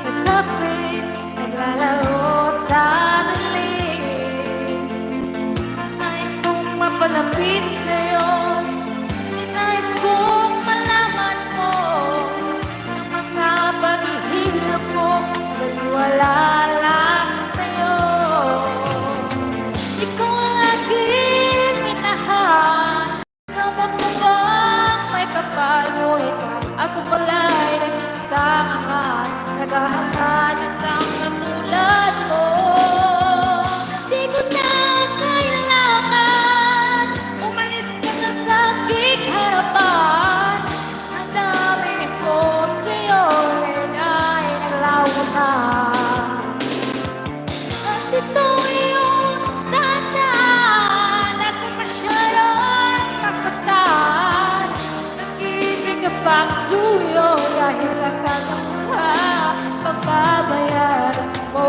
nagkapit, naglalaro sa dilim. Nais kong mapalapit sa'yo, nais kong malaman mo na mga paghihirap ko, baliwala lang sa'yo. Ikaw ang aking minahal, sama mo bang may kapal? Ngunit ako pala'y naging sangat, naghahanda ng isang katulad mo. Di ko na kailangan, umalis ka na sa aking harapan. Ang dami ko sa'yo ay nalawan na. At ito yung tandaan at kung masyadong masaktan, nag-ibig ka pang suyo dahil lang sa mga pagbabayaran mo.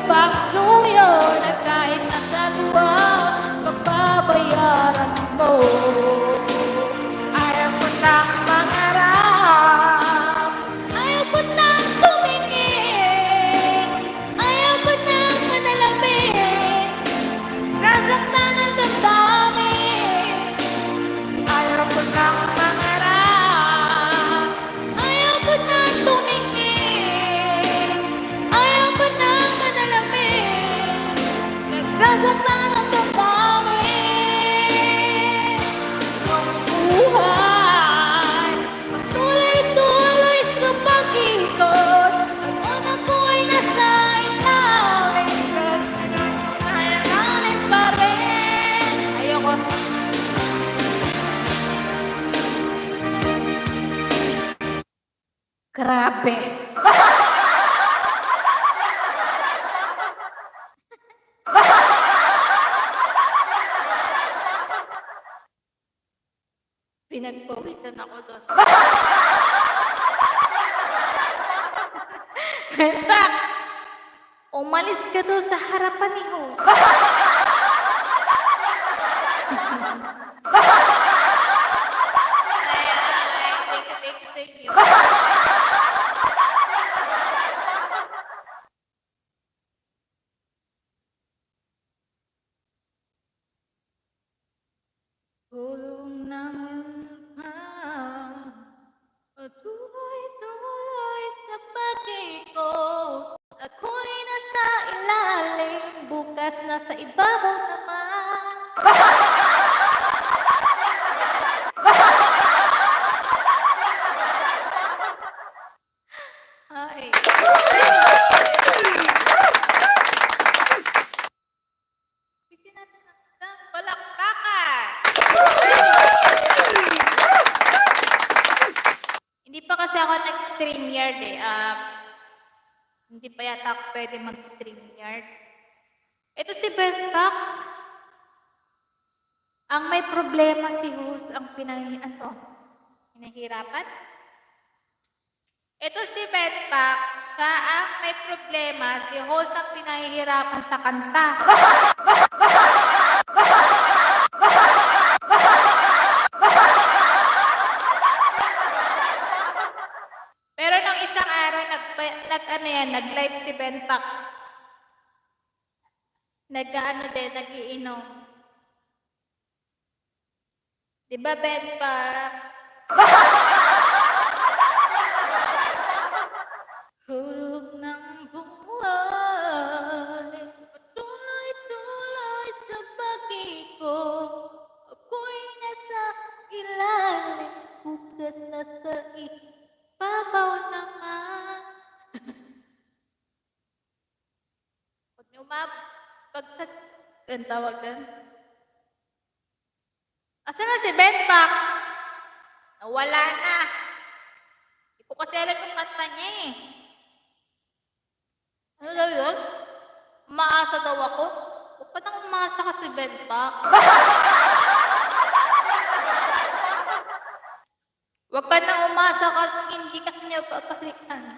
paksong yun na kahit nasa luwag, magbabayaran mo. Ayaw ko nang mangarap, ayaw ko nang tumingin, ayaw ko nang manalamin, sasaktan ang damdamin. Ayaw ko nang mangarap, ayaw ko nang tumingin, ayaw ko nang manalamin, nagsasaktan ang damdamin. Ang buhay, patuloy-tuloy sa pag-ikot, hanggang ako'y nasa ilalim, kailanganin pa rin. Ayoko. Grabe. Pinagpawisan ako doon. Max, umalis ka doon sa harapan ni Ho. Thank you sa inyo. Tulong ng lupa, patuloy-tuloy sa pag-ikot, ako'y nasa ilalim, bukas nasa ibabaw naman. Ay. Bigyan natin ng isang palakpakan. Hindi pa kasi ako nag-StreamYard eh. Hindi pa yata ako pwede mag-StreamYard. Ito si Ben Fox. Ang may problema si Hus, ang pinahirapan. Ito si Ben Fox, siya ang may problema, si Hus ang pinahihirapan sa kanta. Pero nung isang araw, nag-live si Ben Fox. Nag-iinom. Diba, Ben Fox? Hulog ng buhay, patuloy-tuloy sa pag-ikot, ako'y nasa ilalim, bukas nasa ibabaw naman. Huwag niyo mabagsat, ang tawag doon. Asa na si Ben Fox? Nawala na. Hindi ko kasi alam yung kanta niya eh. Ano daw yun? Umaasa daw ako? Huwag ka nang umasa kasi Ben Fox. Huwag ka nang umasa kasi hindi ka niya papaklikan.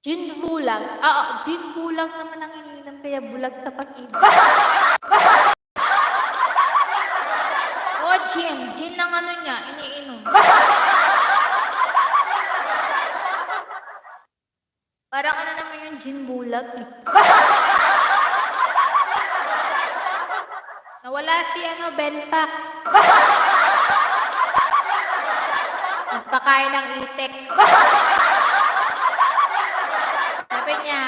Gin bulag. Gin bulag naman ang iniinom kaya bulag sa pag-ibig. Gin. Gin ang ano niya, iniinom. Parang ano naman yung gin bulag eh. Nawala si Ben Fox. Nagpakain ng itik. Sabi niya,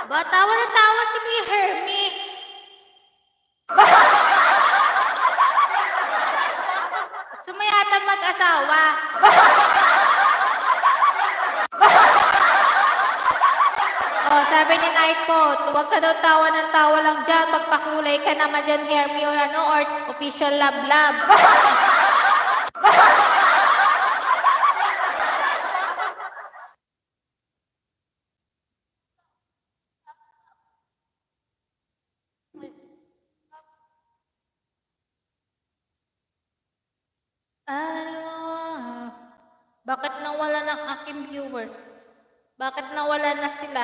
ba, tawa na tawa si Kuya Hermie. Gusto mo yata mag-asawa. Sabi ni Naiko, huwag ka daw tawa ng tawa lang dyan, magpakulay ka naman dyan, Hermie, or official love. aking viewers. Bakit nawala na sila?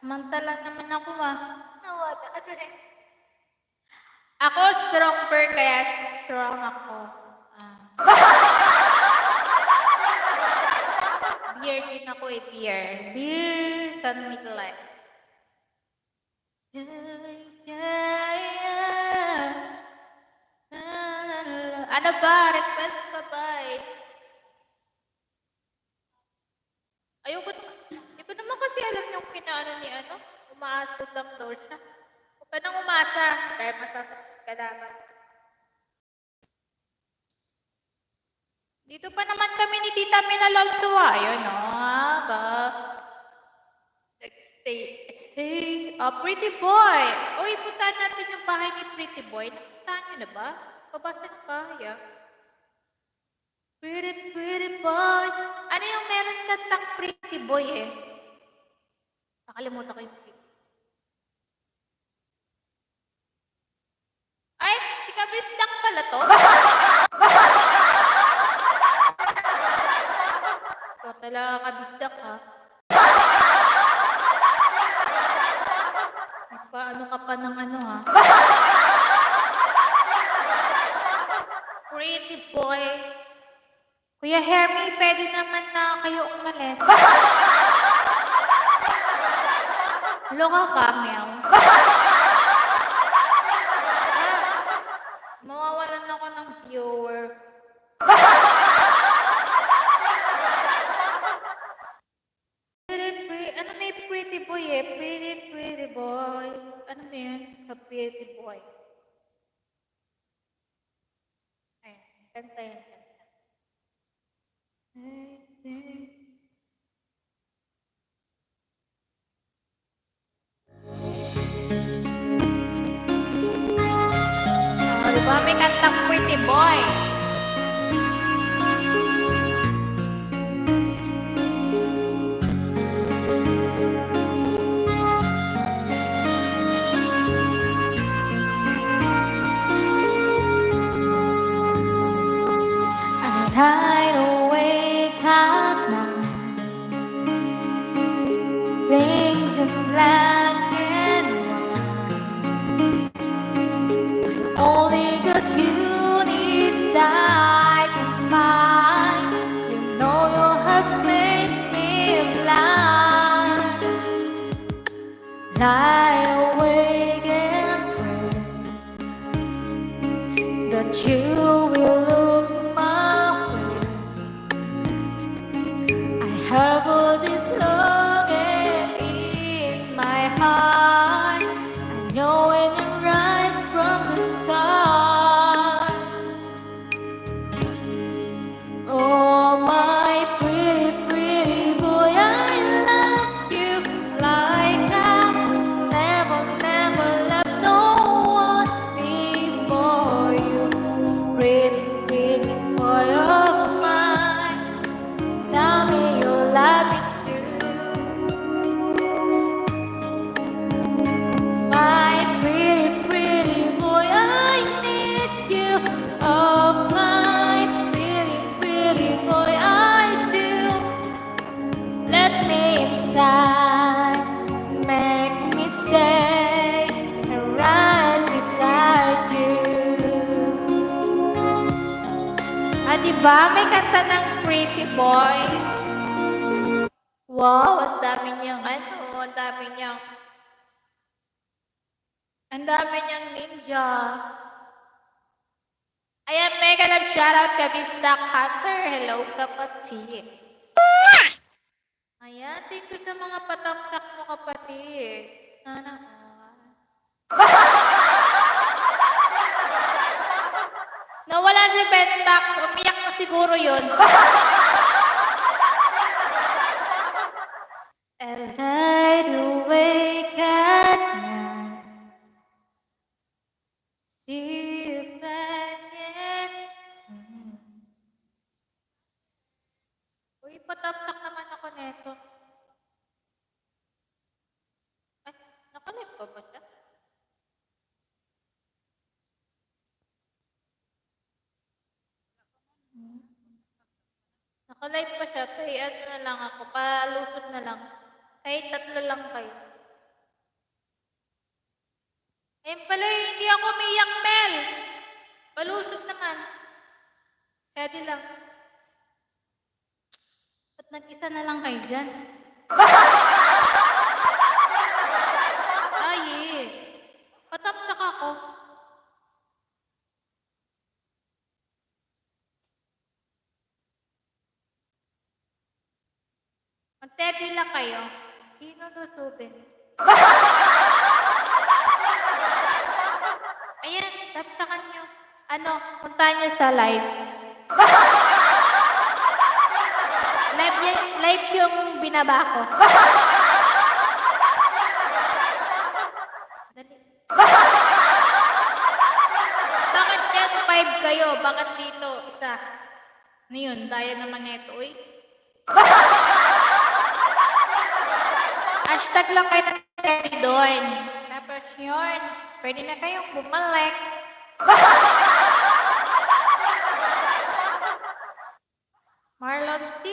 Mantala naman ako Nawala. Ako stronger kaya strong ako. Beer din ako beer. Beer San Miguel. Ano ba? Request pa ba Ayoko naman kasi alam yung kinaano ni umaasa lang daw siya. Huwag ka nang umasa dahil masasakit ka naman. Dito pa naman kami ni Tita Minalonso ayun ba? Stay. Pretty boy. Uy, puntahan natin yung bahay ni Pretty boy. Napuntahan niyo na ba? Pabasa ng bahay Pretty boy. Ano yung meron kantang Pretty boy Nakalimutan ko yung Ay, si Kabisdak pala to. Ikaw talaga Kabisdak Paano ka pa ng Pretty boy. Kuya Hermie, pwede naman na kayo umalis. Loka ka, Mel. Mawawalan ako ng viewer. Ano may pretty boy Pretty boy. Ano ba yun? Sa pretty boy. Ayan, kanta yan. Diba may kantang pretty boy? Tied awake at night, things in black and white. Only got you inside my mind. You know you have made me blind. Lie awake and pray that you will look have all this longing in my heart. I know it right from the start. Oh, my pretty boy, I love you like I never loved no one before you. Pretty boy of mine, tell me you love me too. My pretty boy, I need you. Oh, my pretty boy, I do. Let me inside, make me stay right beside you. Diba may kanta ng pretty boy? Wow, ang dami niyang ninja. Ayan, mega love shoutout kay Bistak Hunter. Hello, kapatid. Ayan, thank you sa mga patamsak mo, kapatid. Sana nawala si Benpax. Umiyak na siguro yun. And I'd awake at night, see if I can. Uy, patamsak naman ako neto. Ay, nakalip pa ba siya? Live pa siya, ano na lang ako, palusot na lang. Kahit 3 lang kayo. Ayun pala, hindi ako umiyak, Mel. Palusot naman. Steady lang. Ba't nag-isa na lang kayo dyan? Ay, eh. Patapsak ako. Mag-steady lang kayo. Sino lusubin? Ayan, tapsakan nyo. Puntahan nyo sa live. Live yung binaba ko. Dali. Bakit dyan 5 kayo? Bakit dito 1? Ano yun? Daya naman neto, eh. Hashtag lang kayo na doon. Tapos yun, pwede na kayong bumalik. Marlon C.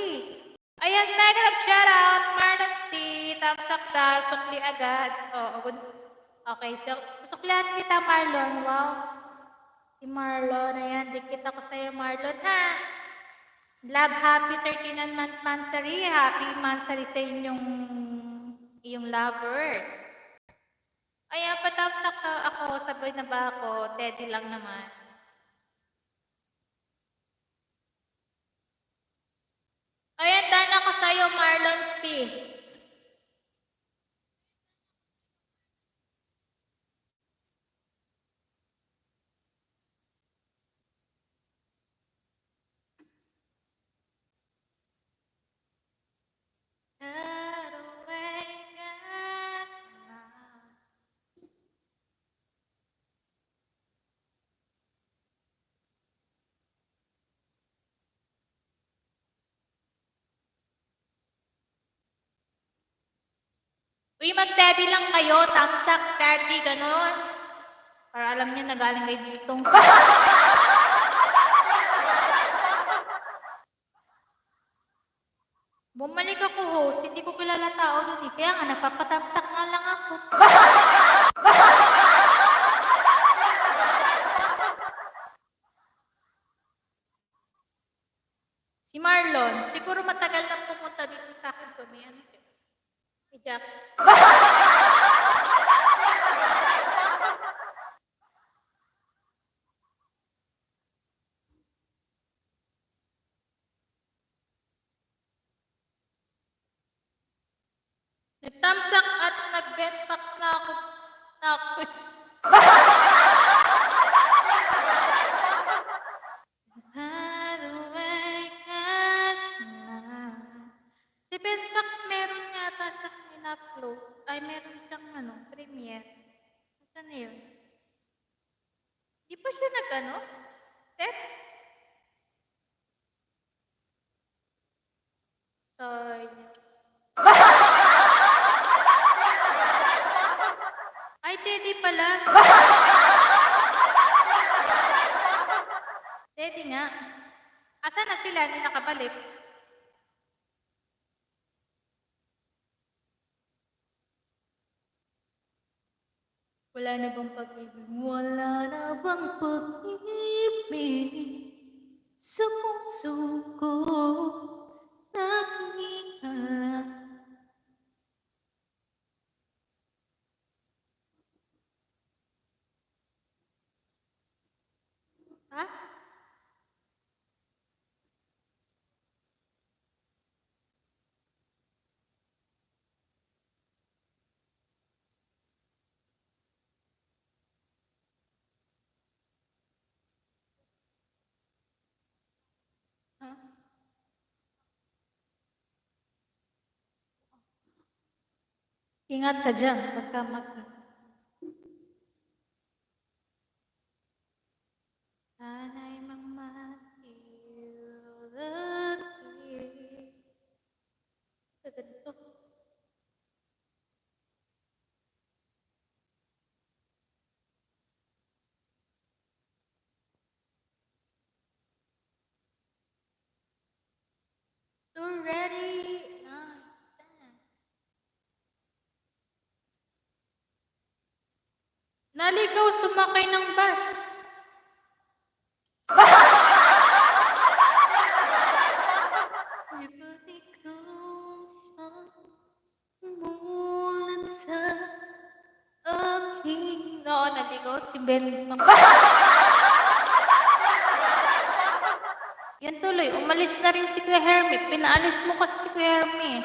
Ayan, mega love shoutout. Marlon C. Tamsak daw, sukli agad. Okay, so susuklihan kita, Marlon. Wow. Si Marlon, ayan, dikit ako sa'yo, Marlon, ha? Love, happy 39th month mansary. Happy mansary sa iyong lovers. Ayan, patamsak ako, sabay na ba ako? Teddy lang naman. Ayan, daan ako sa'yo, Marlon C. Uy, mag-daddy lang kayo, tamsak, daddy, ganon. Para alam niyo, nagaling kayo dito. Bumalik ako, host. Hindi ko kilala tao doon eh. Kaya nga, nagpapatamsak nga lang ako. Si Marlon, siguro matagal na pumunta dito sa akin to. May ano siya. Si Jack. Nagtamsak at nag-benpax na ako. Si benpax meron yata siyang in-upload. Ay, meron siyang premiere. Saan na yun? Di pa siya set? Sorry. Ay, Teddy pala. Teddy nga. Asa na sila? Hindi nakabalik. Wala na bang pag-ibig? Wala na bang pag-ibig sa puso ko? Naghinga. Ha? Ha? Ingat ka dyan, pagka sana'y mamatiwalaki sa ganito. Naligaw sumakay ng bus. Mulan sa aking... Oo, naligaw si Ben. Yan tuloy, umalis na rin si Kuya Hermie. Pinaalis mo kasi si Kuya Hermie.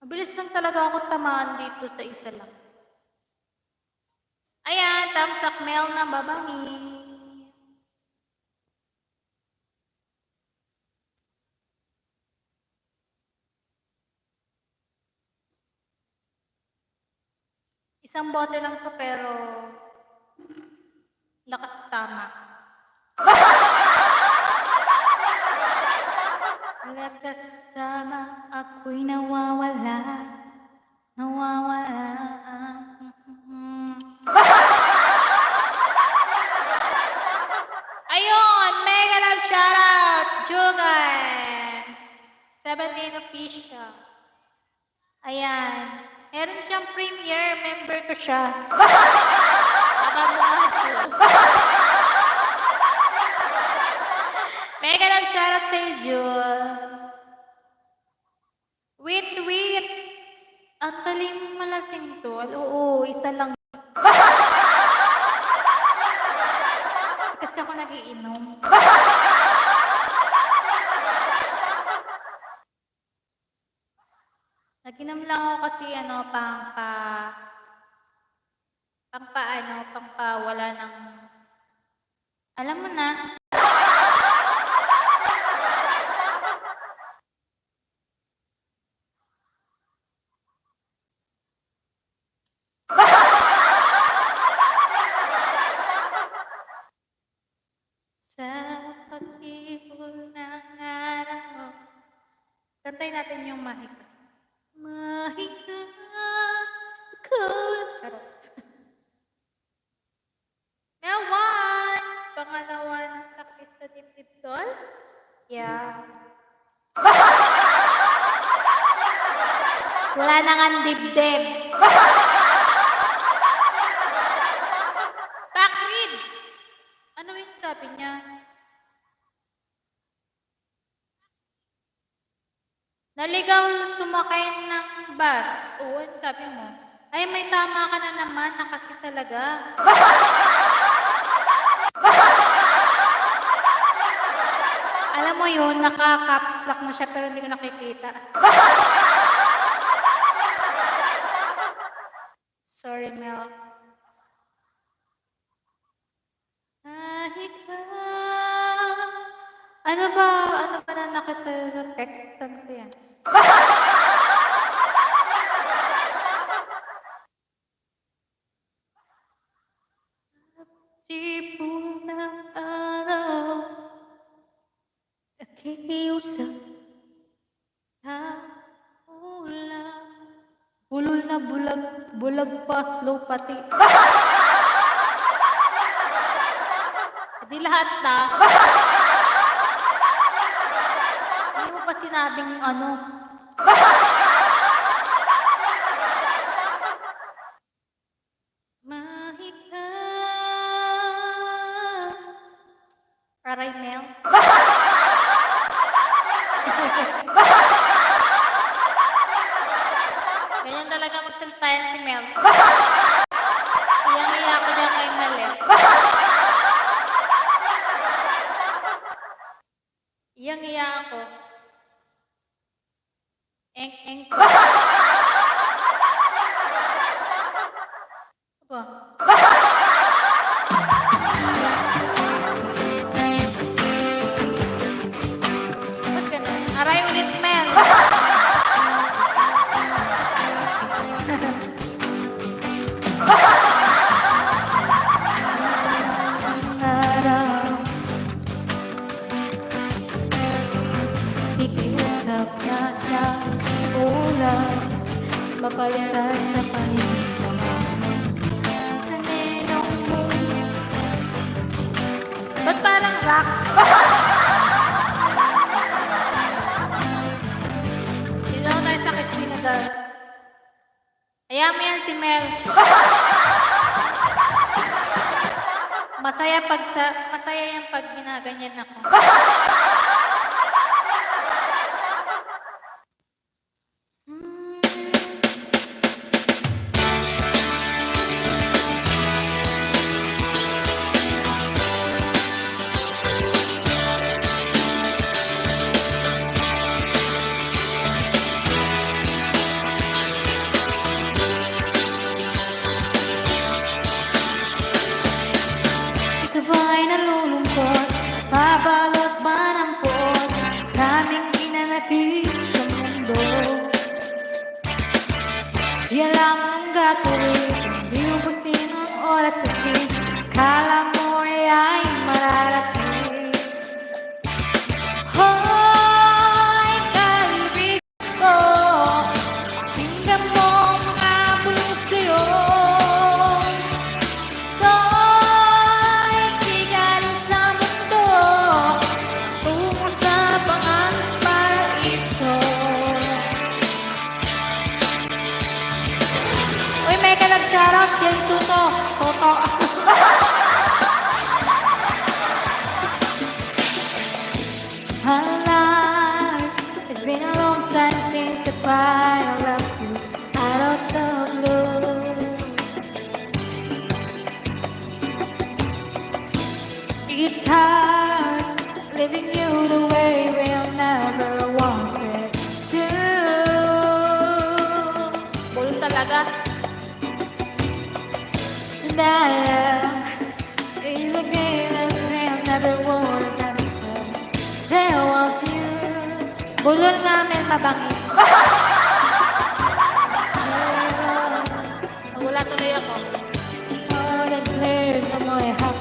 Mabilis lang talaga ako tamaan dito sa isa lang. Ayan, tamsak Mel na babangi. Isang bote lang to pero lakas tama. Lakas tama, ako'y nawawala. Nawawala. Ayun, mega love shoutout, Jugan. 17 official. Ayan. Meron siyang premier, member ko siya. Baka mo nga, Jul. Mega love shoutout sa'yo, Jul. Wait. Ang galing malasing to. Oo, isa lang. Kasi ako nagiinom. Naginom lang ako kasi wala ng, alam mo na. Sa pag-ibig ng araw. Kantay natin yung mahika. Mahika ko. Charot. Mewan! Pangalawa ng sakit sa dibdib tol? Yeah. Wala na nga dibdib. Bakrid! Ano yung sabi niya? Naligaw sumakay ng bus. Oo, ano sabi mo? Ay, may tama ka na naman, nakasi talaga. Alam mo yun, naka-caps lock mo siya pero hindi ko nakikita. Sorry, Mel. Ano ba na nakita sa text? Saan ko yan? Sipong ng araw, nakikiusap sa ulan. Bulol na bulag pa, slow pati. Di lahat na. Hindi mo pa sinabing ano. Mahika. Aray, Mel. Ganyan talaga magsalita yan si Mel. Iyang-iya ko niya kay Mel eh. Iyang-iya ako. Eng-eng ko. Aba. Ba't ganun? Aray ulit, Mel. Ikiusap na sa ulan, mapaltas sa panindaman. Naninong mo. Ba't parang rock? Hayaan mo yan si Mel. Masaya yan pag ginaganyan ako. Ito ba'y nalulungkot? Babalot ba ng pot? Daming ginanakit sa mundo. Yan lang ang gagawin. Hindi ubusin ang oras sa chin. Kala mo ay mararating. Hoy, kaibigan ko, tingnan mo ang mga bulong sa'yo. Ko'y di galing sa mundo, tungo sa pang-paraiso. Uy, may ka nag-shoutout, Jen Soto. Alive, it's been a long time since I finally left you out of the blue. It's hard leaving you the way we'll never wanted to. Bull talaga. And I am in the game that we'll never wanted. There was you. Bulol namin mabangis. Wala tuloy ako. Oh, that place of my heart.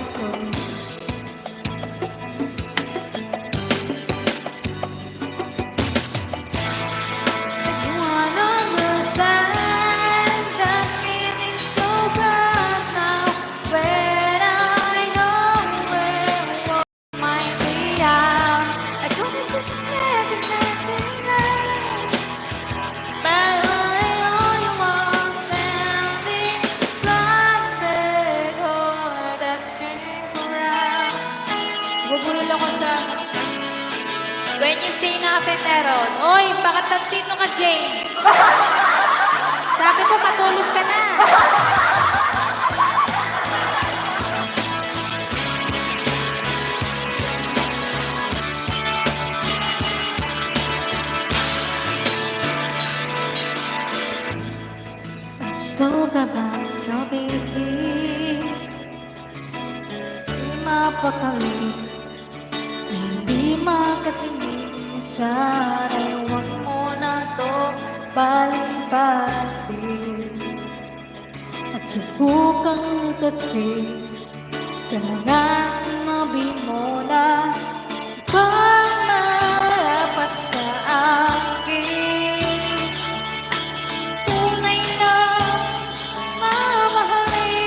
You wanna understand that feeling so bad now when I know where my way out. I don't need to have nothing else, but I only want standing like or dashing around. Bubulol ako sa when you say nothing meron. Oy, bakit nandito ka, Jane? Sabi ko, matulog ka na. Gusto ka ba sabihin? Di mapakali, hindi makatingin. Sana'y huwag mo na to balibasin at subukang utasin sa mga sinabi mo na ikaw marapat sa akin. Tunay na mamahalin.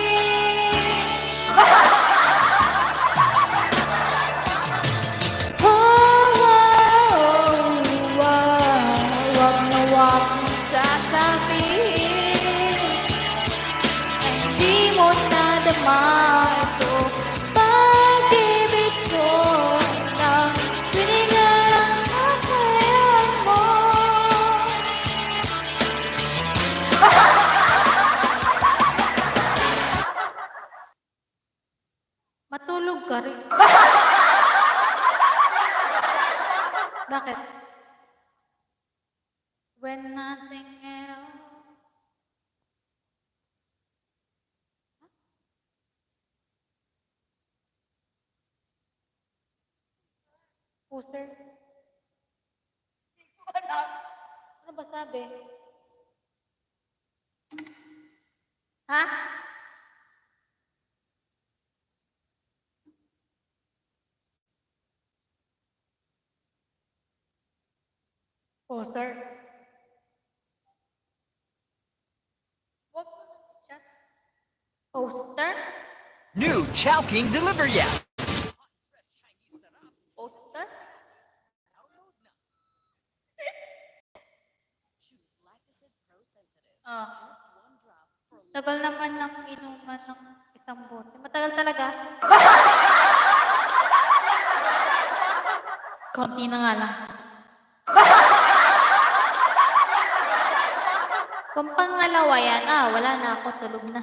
Wag na wag mong sasabihin na hindi mo nadama ito. Pag-ibig ko na binigyan ang kaya mo. Matulog ka rin. Bakit? When nothing at all. Poster? Ano ba sabi? Ha? Poster? Wag mo na chat. Poster? New Chowking Delivery app. Poster? Choose Lactacid Pro Sensitive. Ah. Just one Tagal naman ng inuman ng isang bote. Matagal talaga. Konti na nga lang. Kung pangalawa yan, wala na ako, tulog na.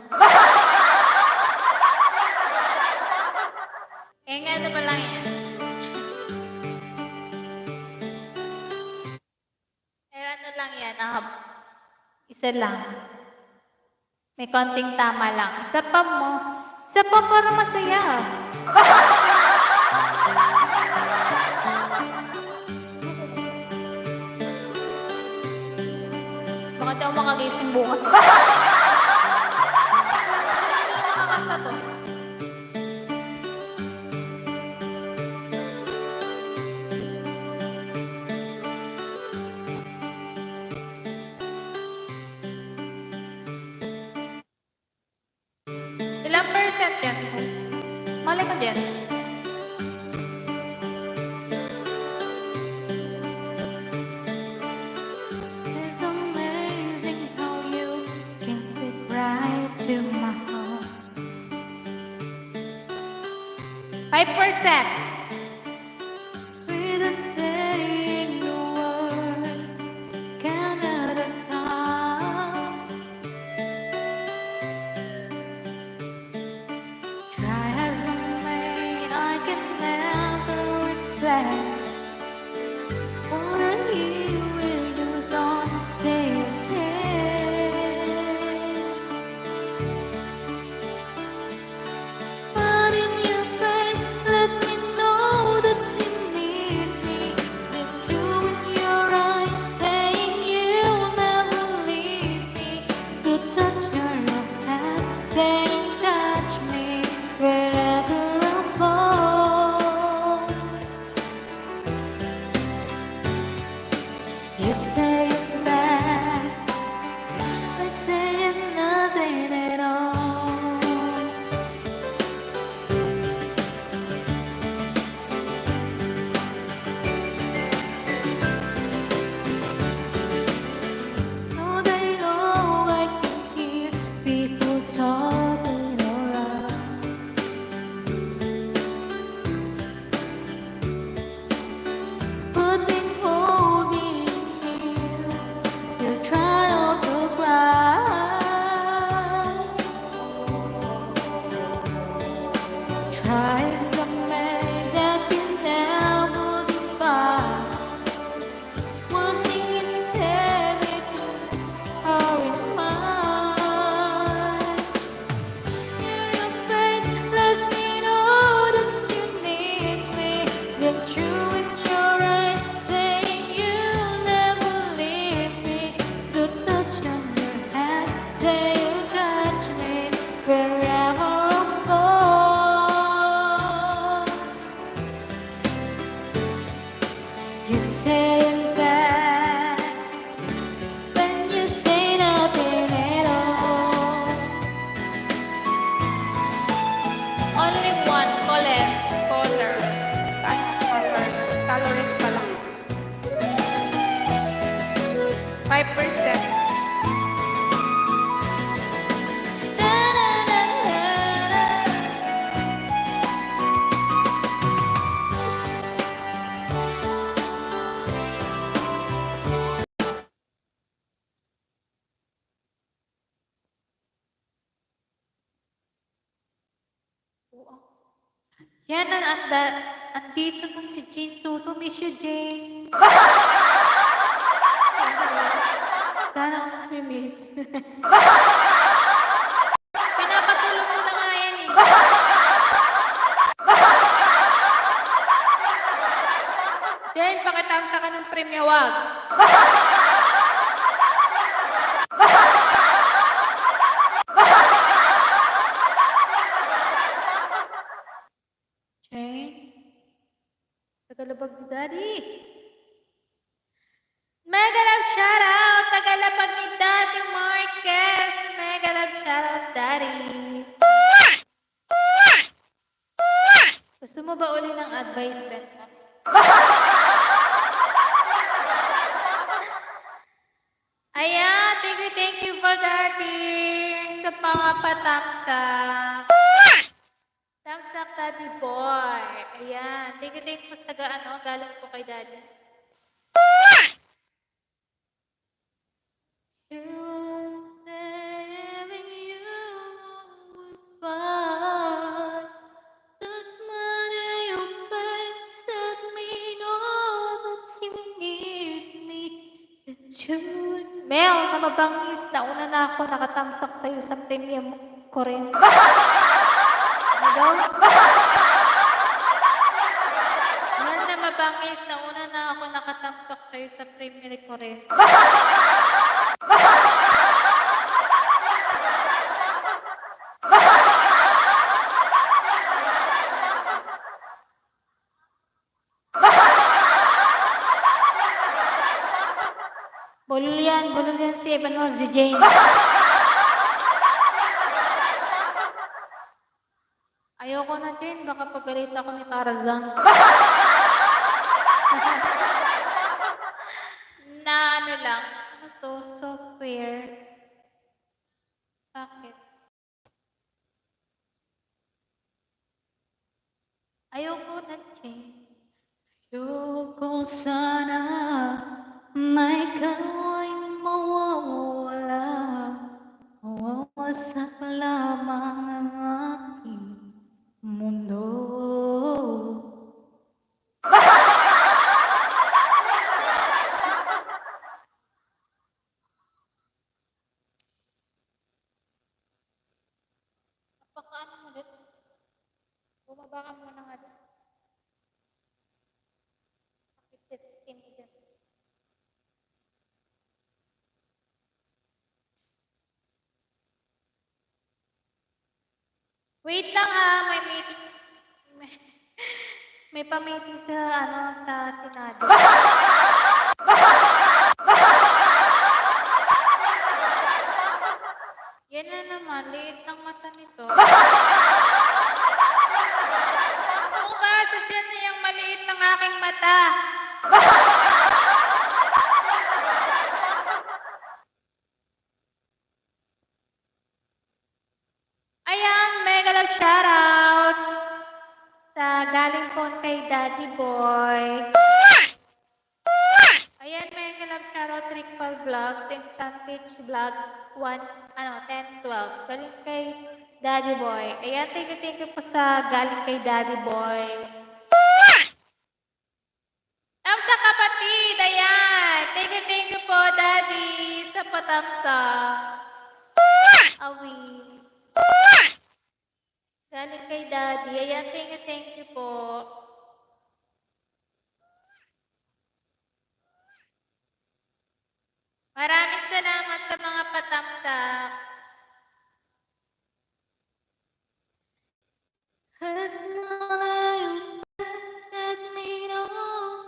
Nga naman lang yan. Ano lang yan, isa lang. May konting tama lang. Isa pa mo. Isa pa para masaya. Bakit ako makagising bukas? Makakanta to. Ilang percent yan? Mali ko dyan. It's amazing how you can fit right to my heart. 5%. Without saying a word, count at a time. Try as I may, I can never explain what I hear when you don't take it. But in your face, let me know that you need me. The truth in your eyes, saying you'll never leave me. The touch of your hand, saying touch me wherever I fall. You say it back, I say nothing at all. All day long I can hear people talking around. Put me hold me here. You try not to cry. Try something that can never define. One thing is everything are in mind. In your face, let me know that you need me. The truth in your eyes, saying you'll never leave me. The touch on your hand, say you touch me wherever I fall. You say it back when you say nothing at all. Only one calories pala. 5%. Yan andito na si Jane Soto. Miss you, Jane. Sana ako miss. Pinapatulog ko na nga yan eh. Jane, pakitamsa ka ng premyo, wag. Jane? Tagalabag ni Daddy. Mega love shoutout! Tagalabag ni Daddy Marquez. Mega love shoutout, Daddy. Gusto mo ba uli ng advice, Ben? Ayan, thank you for Daddy. sa mga patamsak. Tamsak Daddy Boy. Ayan. Thank you po sa galing po kay Daddy. Having you would find there's money your face that mean all that you need me. Mel, na mabangis, nauna na ako nakatamsak sa'yo sa premium ko rin. Ano daw? Mel, na mabangis, nauna na ako nakatamsak sa'yo sa premium ko rin. Bulol yan si Evan o si Jane. Ayoko na, Jane. Baka pagalit ako ni Tarzan. Na ano lang. Ano to? Software. Bakit? Ayoko na, Jane. Ayoko sana na ikaw ay mawawala. Mawawasak lamang ang aking mundo. Napakaano mo ulit? Bumaba ka muna nga doon. Team ko dyan. Wait lang ha, may meeting. May pa-meeting sa Senado. Yan na naman, liit ng mata nito. Oo ba, sadyan na yung maliit ng aking mata. Ayan, mega love shoutout sa galing po kay Daddy Boy. Ayan, mega love shoutout Rickpal Vlogs and Sandwich Vlog 10-12. Galing kay Daddy Boy. Ayan, thank you po sa galing kay Daddy Boy. Tamsa kapatid, ayan. Thank you po, Daddy, sa patamsa. Awi. Galing kay Daddy. Ayan, thank you po. Maraming salamat sa mga patamsak. Has my that made all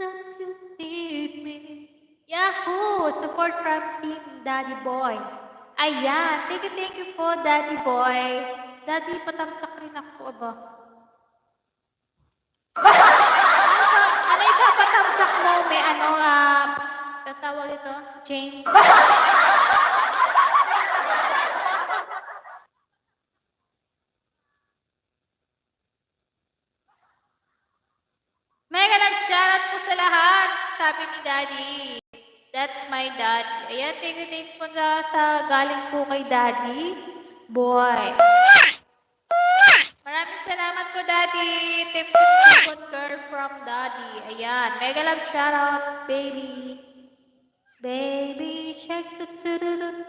that you did me. Yahoo! Support from Team Daddy Boy. Ayan, thank you po, Daddy Boy. Daddy, patamsak rin ako, aba. Ano ipapatamsak mo? May tatawag ito? Jane? Mega nag-shoutout po sa lahat, sabi ni Daddy. That's my daddy. Ayan, thank you po sa galing po kay Daddy Boy. Maraming salamat po, Daddy. Tips and good girl from Daddy. Ayan, mega love shoutout, baby. Baby, check the tururut.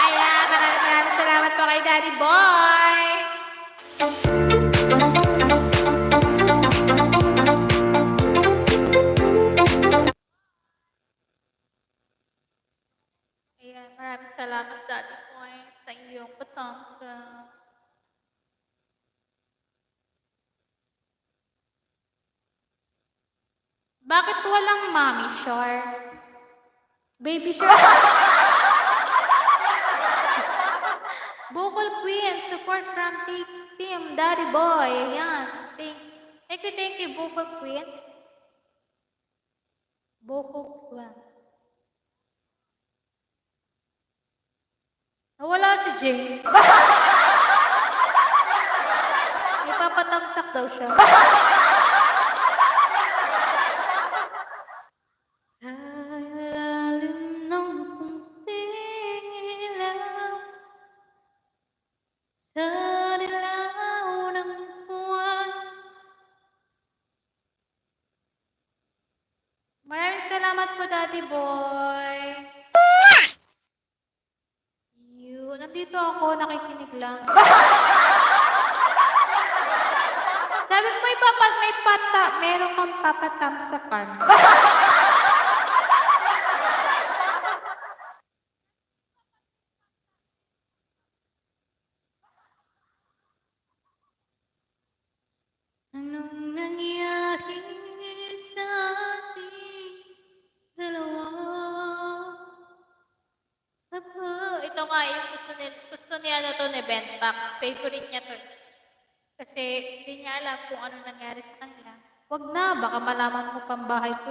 Ayan, maraming salamat po kay Daddy Boy. Ayan, maraming salamat, Daddy Boy, sa iyong patamsa. Bakit walang mommy shark? Baby shark? Bukol Queen, support from Team Daddy Boy. Ayan. Thank you, Bukol Queen. Bukol Queen. Jane. Ipapatamsak daw siya. Sa ilalim ng kunting ilaw, sa dilaw ng buwan. Maraming salamat po, Daddy Boy. Nandito ako, nakikinig lang. Sabi mo, meron kang papatamsakan. Anong nangyari sa ating dalawa? Ito nga yung gusto ni ano to ni Ben Pax. Favorite niya to. Kasi hindi niya alam kung ano nangyari sa kanila. Wag na, baka malaman mo pang bahay ko.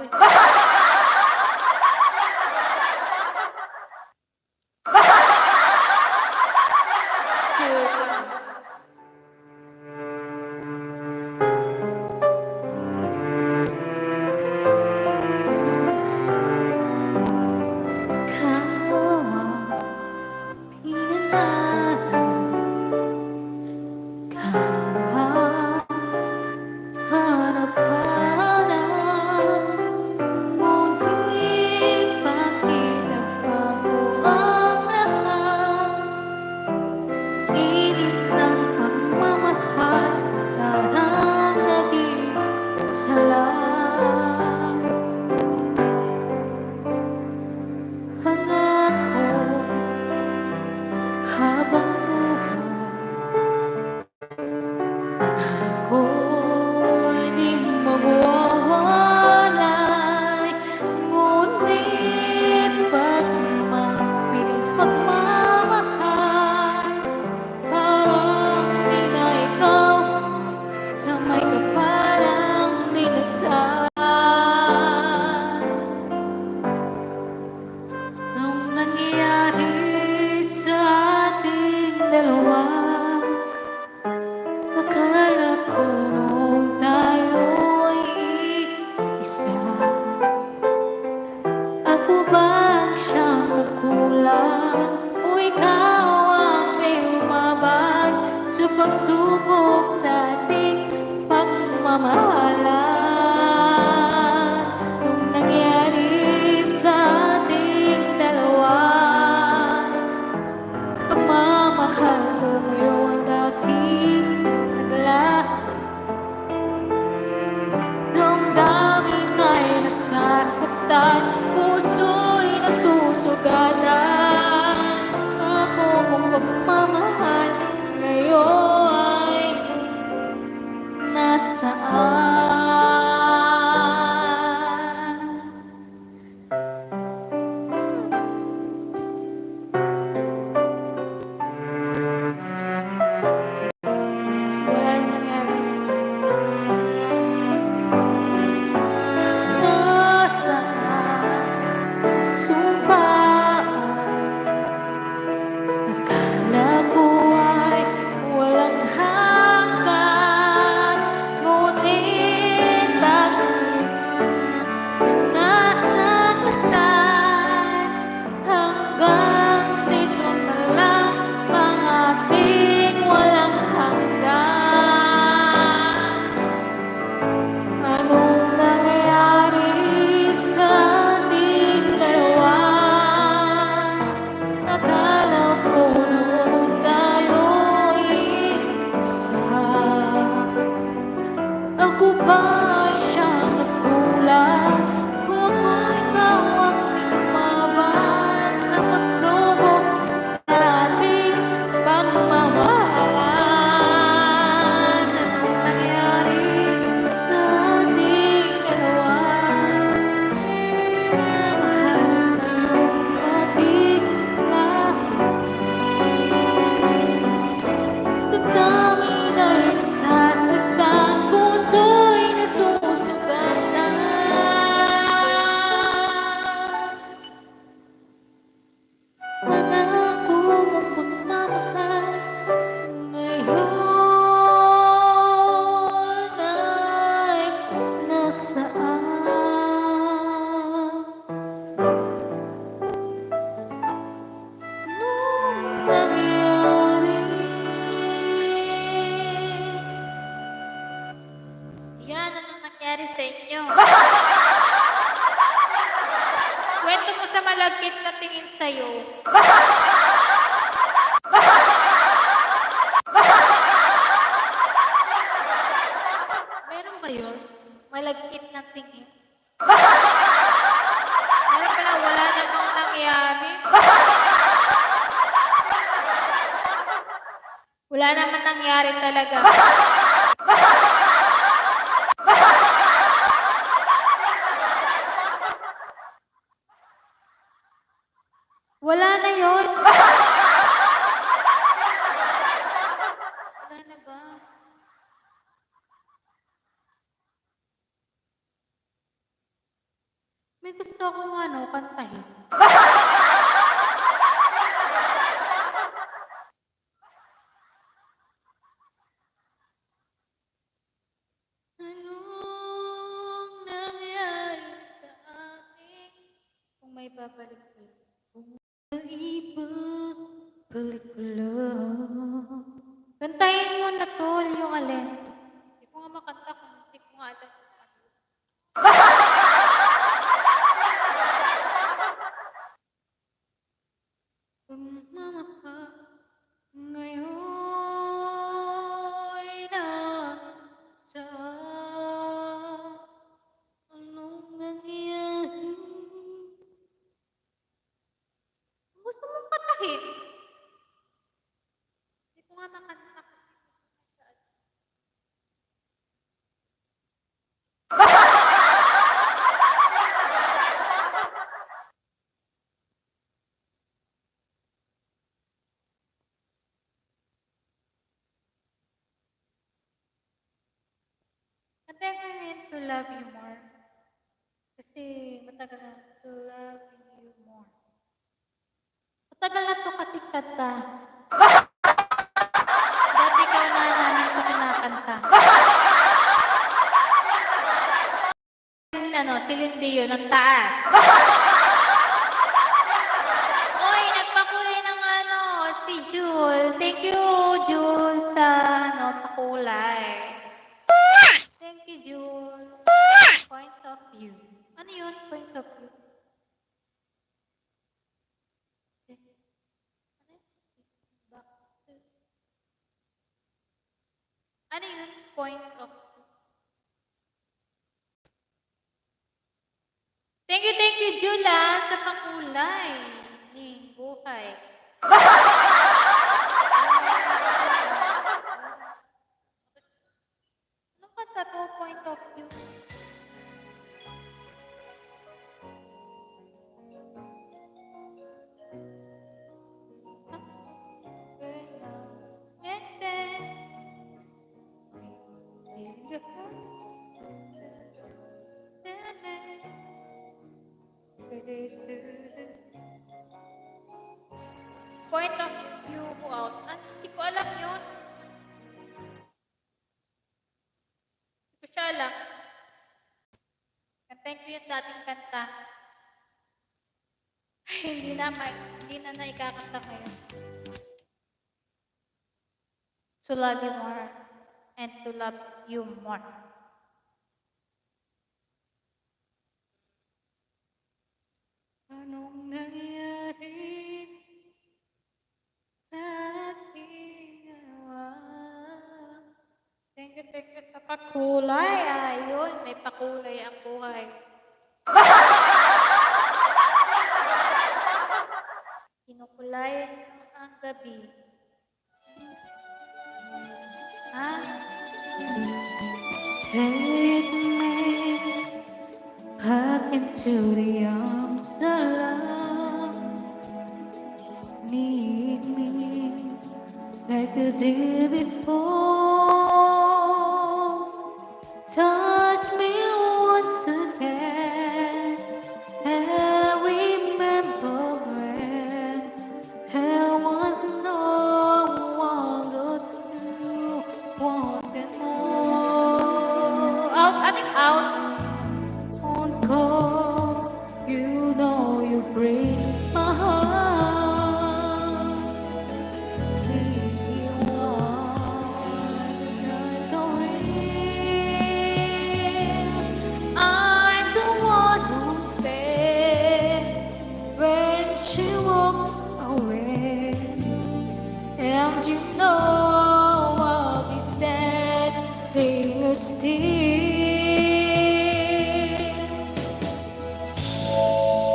Pagsubok sa ating pagmamahalan, nung nangyari sa ating dalawa, pagmamahal ko ngayon aking naglaho. Damdamin ay nasasaktan, puso'y nasusugatan. Ako mong pagmamahal ngayon nasaan? Wala nang nangyari. Nasaan? Sumpaan. Akala buhay walang hanggan, ngunit gusto mo sa malagkit na tingin sa'yo? Meron ba yun? Malagkit na tingin? Meron pala, wala namang nangyari. Wala naman nangyari talaga. Wala na yun. Wala na ba? May gusto akong kantahin. Anong nangyari sa akin? Kung may babalik ko. Kung ibabalik ko lang. Kantahin mo na tol, yung alin. Hindi ko nga makanta kung hindi ko nga alam. Pagmamahal ngayon na sa anong nangyari. Gusto mong katahin? Hindi ko nga makanta kasi masyado. Kantahin ko yun to love you more. Kasi matagal na to love you more. Matagal na to kasi kanta. Dati ka na namin ito kinakanta. Si Lindy yun, ang taas. Oy, nagpakulay ng si Jul. Thank you, Jul, sa pakulay. Thank you, Jul. Points of view. Ano yun? Points of view. Ano yun? Point of view. Thank you, Jula, sa pakulay ng buhay. Anong kanta to? Point of view. Point of view out. Hindi ko alam yun. Hindi ko siya alam. Kantahin ko yung dating kanta. Hindi na naikakanta ngayon. To love you more and to love you more. Anong nangyari sa aking gawa? Thank you sa pakulay. Ayun, may pakulay ang buhay. Kinukulay ang gabi. Take me back into the arms of love. Need me like you did before. Touch me once again and remember when there was no one but you wanted more. Out. On call, you know you break my heart. Leave me alone. And you know I'll be standing still.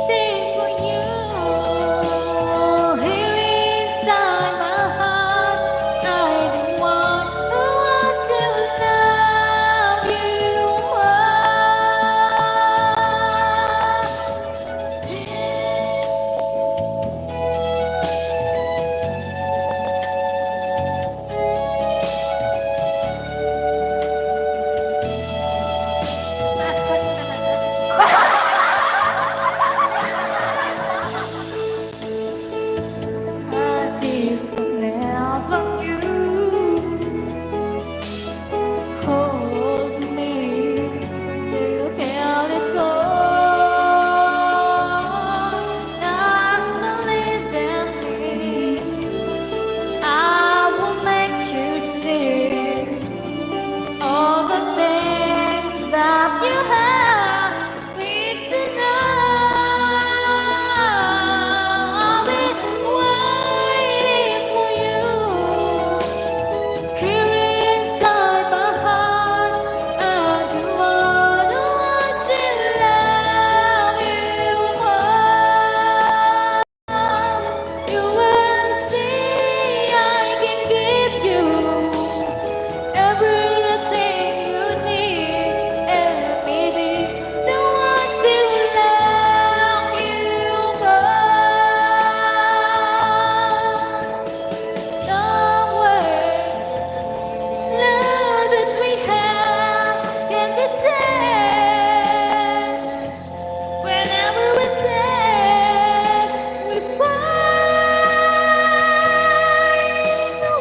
Think for you here inside my heart. I don't want to love you more. Taas pa rin talaga. As if I never knew. Hold me, you can't let go. Just believe in me. I will make you see all the things that you have need to know. I'll be waiting for you here inside my heart. I do want to love you more. You will see I can give you everything you need, and maybe the one to love you more. The way love that we have can be said whenever we're dead, we find a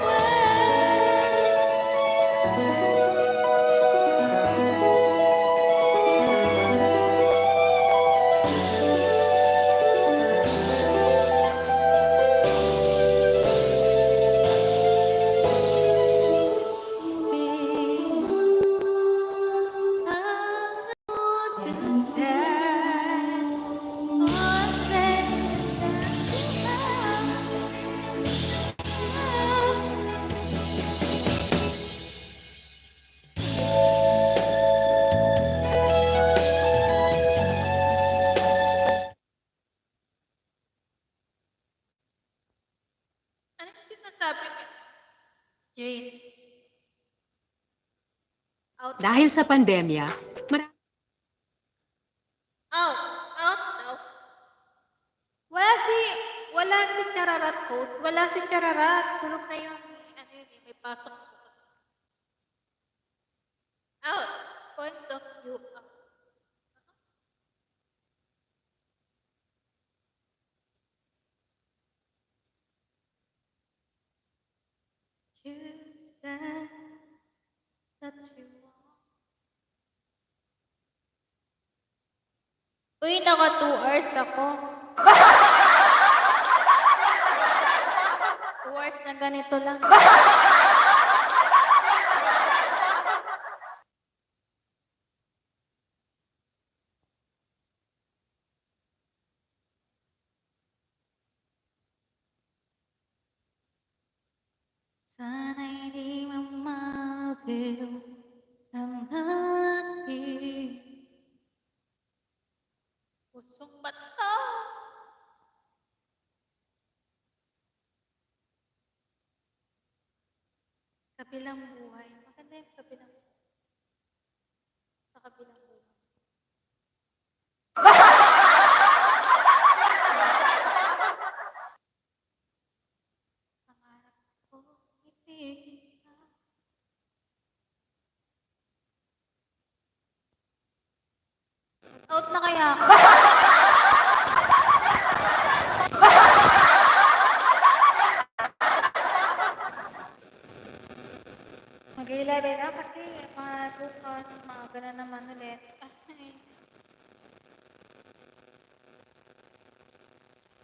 Anong sinasabi niya? Jane. Out. Dahil sa pandemya, Out. Out daw. Wala si Chararat host. Wala si Chararat. Tulog na yun. Ano yun eh, may pasok. Out. Point of view. Out. You said that you want. Uy, naka 2 hours ako. 2 hours na ganito lang. Sana'y di mamagil ang aking pusong bato. Kabilang buhay. Maganda yung kabilang buhay. Sa kabilang buhay. Pangarap ko, ibigin ka. Out na kaya ako? Mag-11 na kasi mga bukas, maaga na naman ulit. Ay.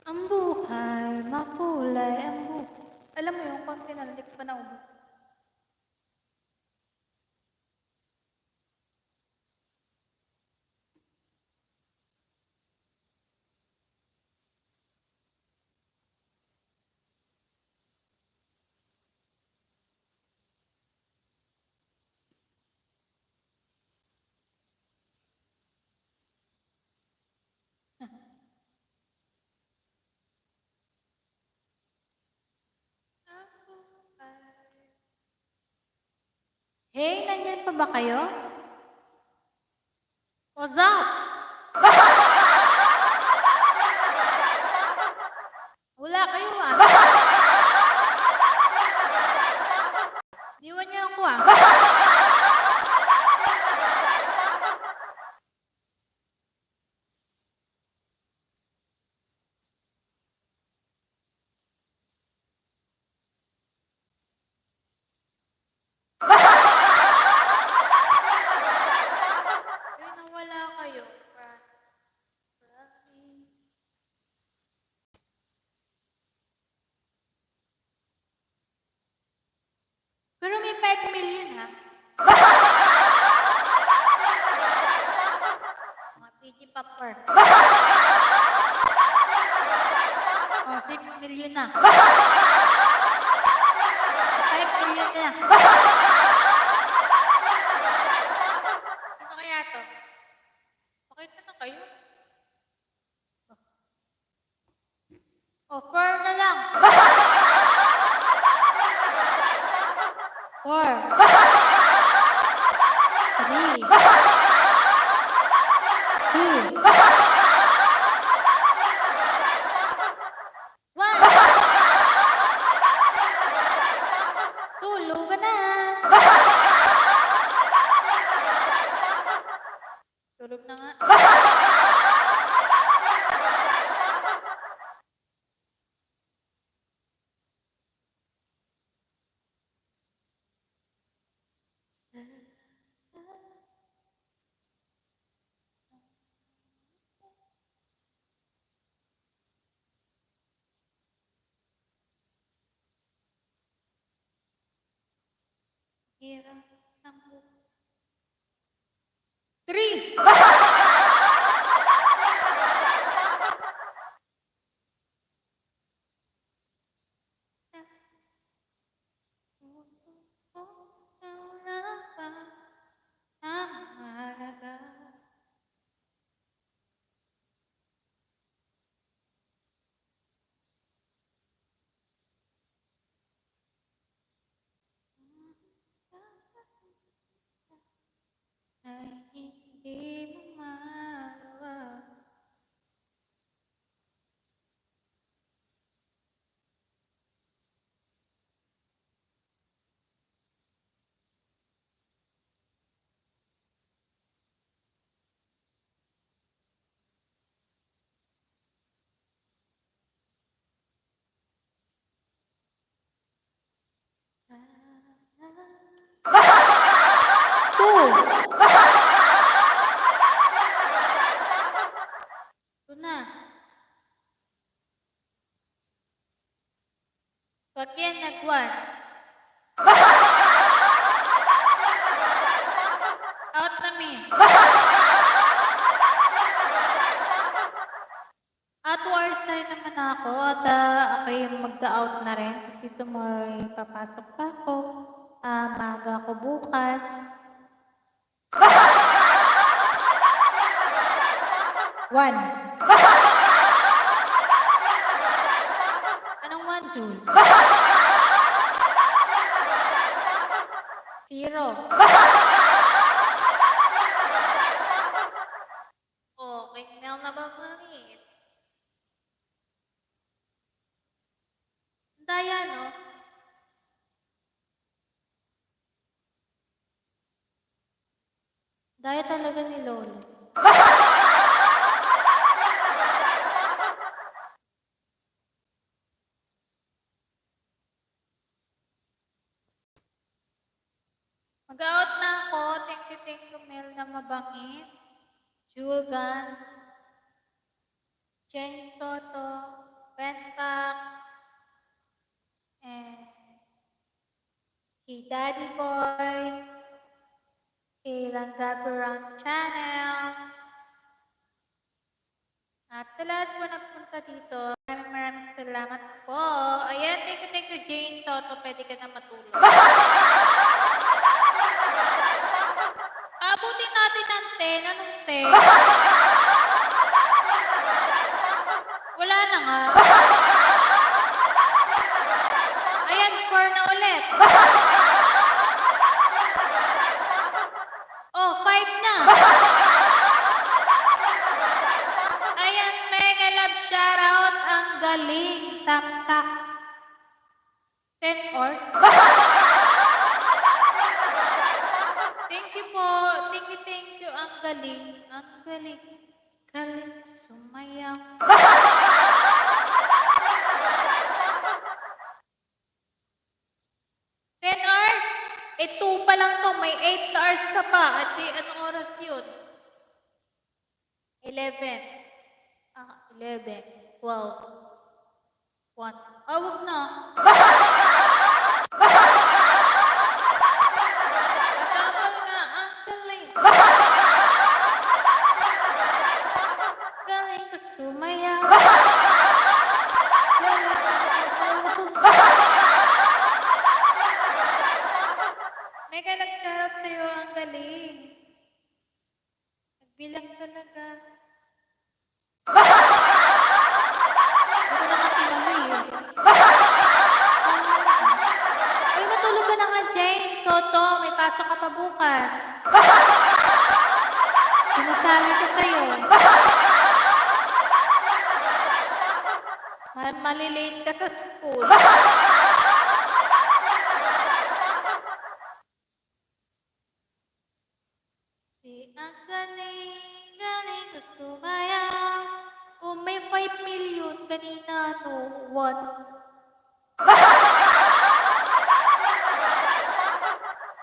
Ang buhay, makulay ang buhay. Alam mo yung pag tinalik pa na ubo. Hey, nandyan pa ba kayo? What's up? Wala kayo ah. Iwan niyo ako ah. Ay, nawala kayo. Pero may 5 million ha. Mga PG Popper. O, 6 million na. 5 million na. Sino kaya to? Pakita na kayo. Offer na lang. 4 3 2 1 Tulog ka na. Tulog na nga. Hirap ng buhay. 3 ang mahalaga. Ay hindi mo magawa. Ito na. Pag yan nag-1. Out na mi. Outwards na rin naman ako at ako yung magda-out na rin kasi tomorrow papasok pa ako. Maaga ako bukas. One. Anong 1, Jul? 0. Okay, Mel na ba ulit? Daya, no? Daya talaga ni Lolo. Mag-out na ako. Thank you, Mel na mabangis. Julgan. Jane Toto. Benpak. And kay Daddy Boy. Kay Langgaberang Channel. At sa lahat po nagpunta dito, maraming salamat po. Ayan, thank you, Jane Toto. Pwede ka na matulog. Abutin natin ang 10. Anong 10? Wala na nga. Ayan, 4 na ulit. galing. Tamsak. 10 hours. Thank you po. Thank you. Ang galing. Ang galing. Galing sumayaw. 10 hours? 2 pa lang to. May 8 hours ka pa. At anong oras yun? 11. 11. 12. 1. Wag na. Patapal nga. Ang galing. Galing ko sumayaw. Galing ko sumayaw. Mega nag-shoutout sa'yo. Ang galing. Nagbilang talaga. Hindi ko naman tinuloy eh. Uy, matulog ka na nga, Jane. Soto, may pasok ka pa bukas. Sinasabi ko sa'yo. Malilate ka sa school. Ang galing ko sumayaw. Kung may 5 million, kanina no, 1.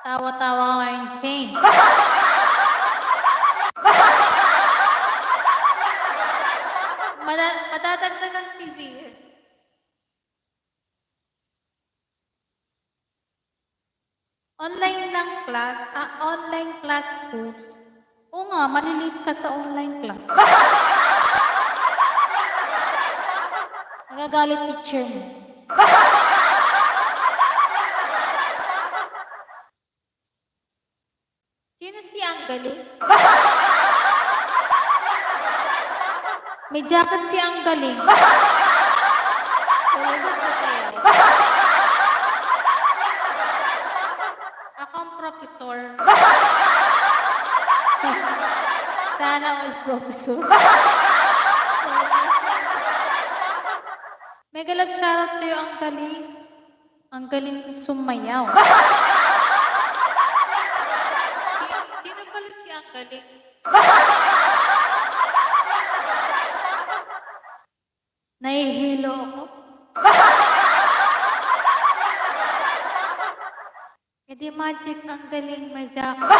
Tawa-tawa ka yung Jane. Madadagdagan si Veer. Online lang class? Online class course. Oo nga, malilate ka sa online class. Nagagalit teacher mo. Sino si Ang Galing? May jacket si Ang Galing. Galing gusto kayo. Ako ang professor. Sana all professor. Mega love shoutout sa'yo, Ang Galing. Ang galing sumayaw. Sino pala si Ang Galing? Nahihilo ako. Hindi magic Ang Galing, may jacket.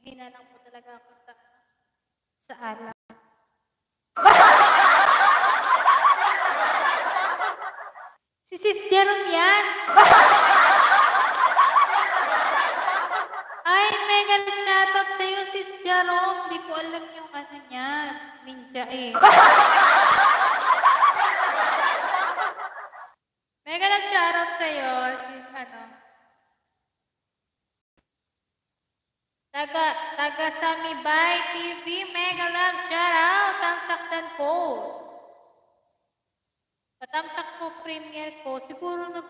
Mahina lang po talaga ako sa alak. Si Sis Jerome yan. Ay, mega shoutout sa'yo, Sis Jerome. Di ko alam yung ano niya. Ninja eh. Mega shoutout sa'yo, Sis Taga Samibay TV, mega love shoutout. Tamsaktan po. Patamsak po premiere ko. Siguro na,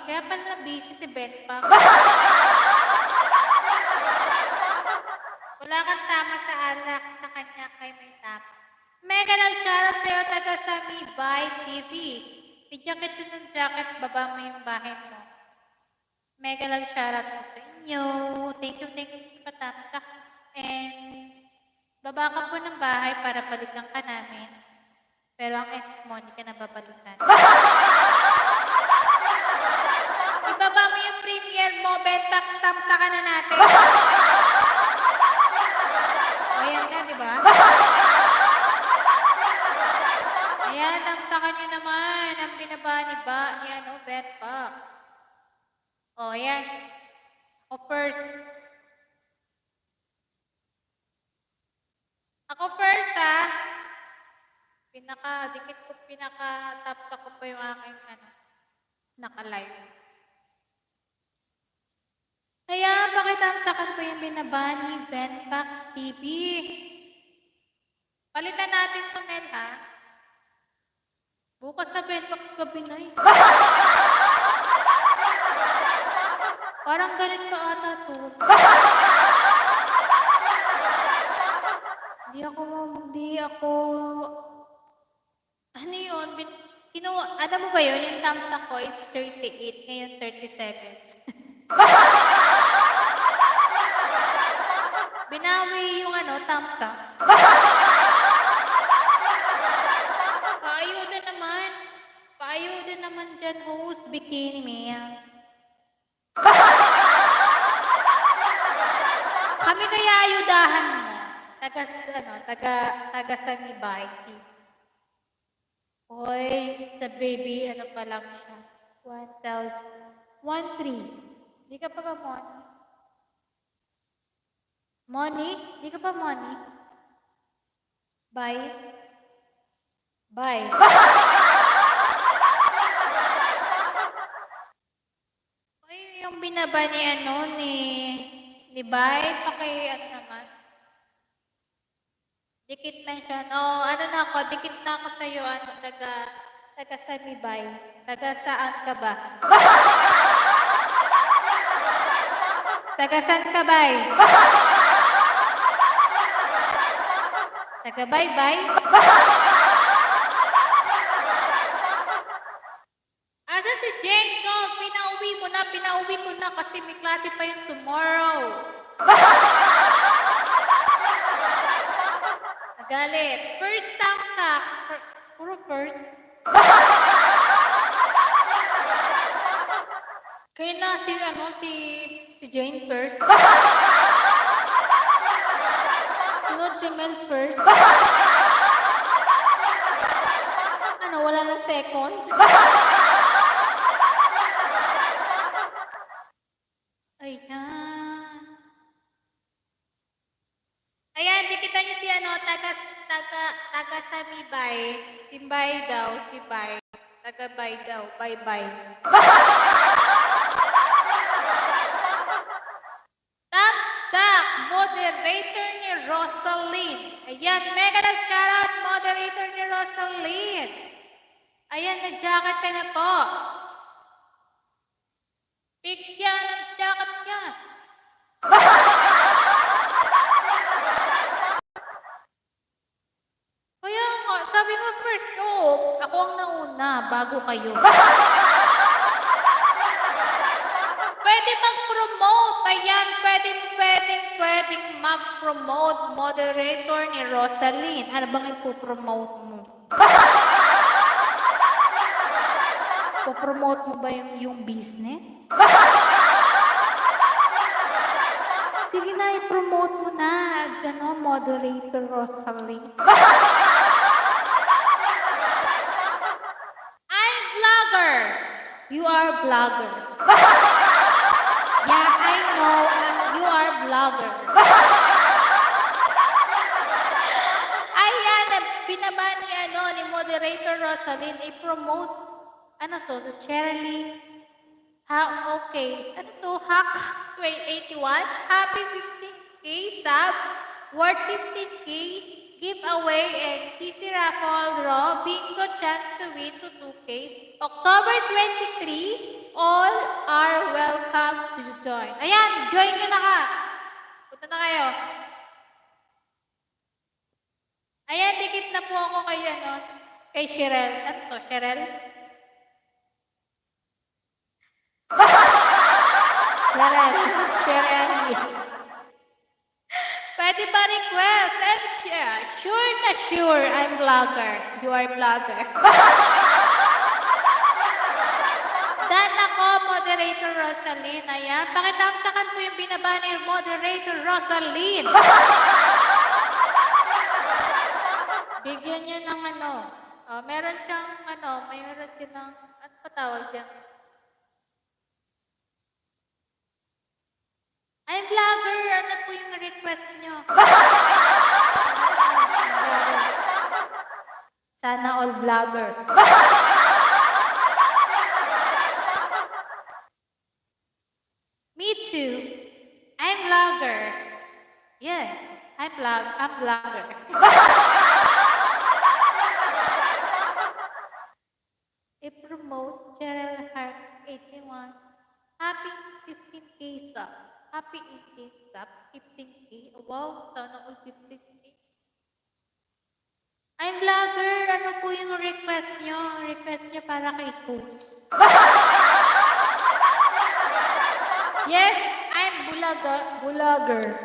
kaya pala na busy si Benpa. Wala kang tama sa alak, sa kanya kay may tama. Mega love shoutout sa'yo, taga Samibay TV. May jacket din ng jacket, baba mo yung bahay mo. Mega love shoutout po sa inyo. Thank you sa patamsak. And baba ka po ng bahay para balikan ka namin. Pero ang ex mo, hindi ka nababalikan. Ibaba mo yung premiere mo, bedbox tamsakan na natin. O yan na, di ba? Ayan, tamsakan nyo naman ang binaba ni bedbox. O, yan. Ako first. Ako first, ha? Pinaka-tapos ko pa yung aking, naka-live. Kaya, pakitamsakan ko yung binaba ni Benbox TV. Palitan natin to, Mel, ha? Bukas na Benbox galit ka ata to. Hindi ako, ano yun, alam mo ba yun, yung thumbs up ko is 38, ngayon 37. Binawi yung thumbs up. Paayuda naman. Paayuda naman dyan, host, bikini man. Kami kaya ayudahan mo. Taga Sanibay. Hoy, sa baby, pa lang siya. 1,3. Di ka pa ba money? Money? Di ka pa money? Bye. Bye. Hoy, yung binaba ni Bye, naman. Dikit na siya. Dikit na ako sa'yo, taga Sanibay. Taga saan ka ba? Taga saan ka ba? Taga bye-bye. Asa si Jane ko? Pinauwi ko na kasi may klase pa yung tomorrow. Nagalit. First time puro first. Kaya na si Jane first. Sunod si Mel first. Wala na second? Ay na. Ayan, dikita niyo si taga Samibay. Simbay daw, Sibay. Taga Bay daw, bye-bye. Tamsak, moderator ni Rosaline. Ayan, mega na shoutout, moderator ni Rosaline. Ayan, nag-jacket ka na po. Bigyan ng jacket niya. Kaya nga, sabi mo first, ako ang nauna, bago kayo. Pwede mag-promote. Ayan, pwedeng mag-promote, moderator ni Rosaline. Ano bang ipopromote mo? Ipopromote mo ba yung business? Sige na, i-promote mo na. Moderator Rosaline. I'm vlogger. You are vlogger. Yeah, I know. You are vlogger. Ayan, binaba ni moderator Rosaline, i-promote. Sa Cherly. Okay. Hack 81. Happy 15K sub. Worth 15K. Giveaway and PC raffle draw. Bingo chance to win to 2K. October 23. All are welcome to join. Ayan, join nyo na ka. Punta na kayo. Ayan, dikit na po ako kay Cheryl. Cheryl? Cheryl. Pwede ba request? I'm sure I'm vlogger. You are vlogger. Dan ako, moderator Rosaline. Ayan, pakitamsakan po yung binaba ni moderator Rosaline. Bigyan niyo ng meron siyang mayroon silang, patawag dyan? I'm vlogger. Ano po yung request nyo? Sana all vlogger. Me too. I'm vlogger. Yes, I'm vlogger. I-promote Cheryl Hart 81. Happy Happy 15K sub. Happy 18 sub. 15K. Wow, sana all 15K. I'm vlogger. Ano po yung request nyo? Request nyo para kay host. Yes, I'm vlogger.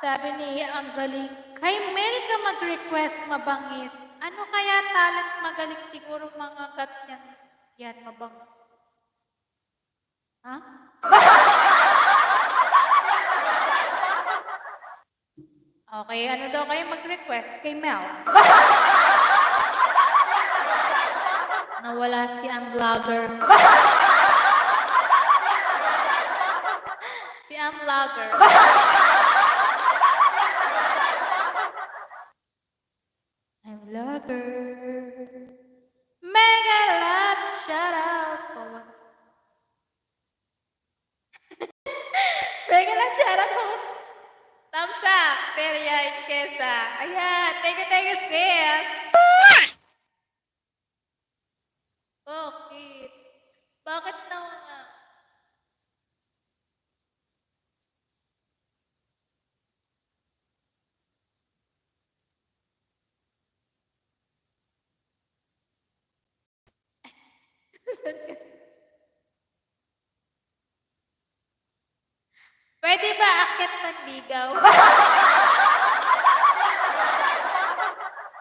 Sabi niya, ang galing. Kay Mel ka mag-request mabangis. Ano kaya talent magaling siguro mga gat yan? Yan, mabangis. Ha? Okay, ano daw kayo mag-request kay Mel? Nawala si ang vlogger. Si ang vlogger. I'm vlogger. Mega love shout out. Mega love shout out host. Thumbs up. Teria Kesa. Ayan. Thank you, sis. Okay. Bakit nauna? Pwede ba akit ng ligaw?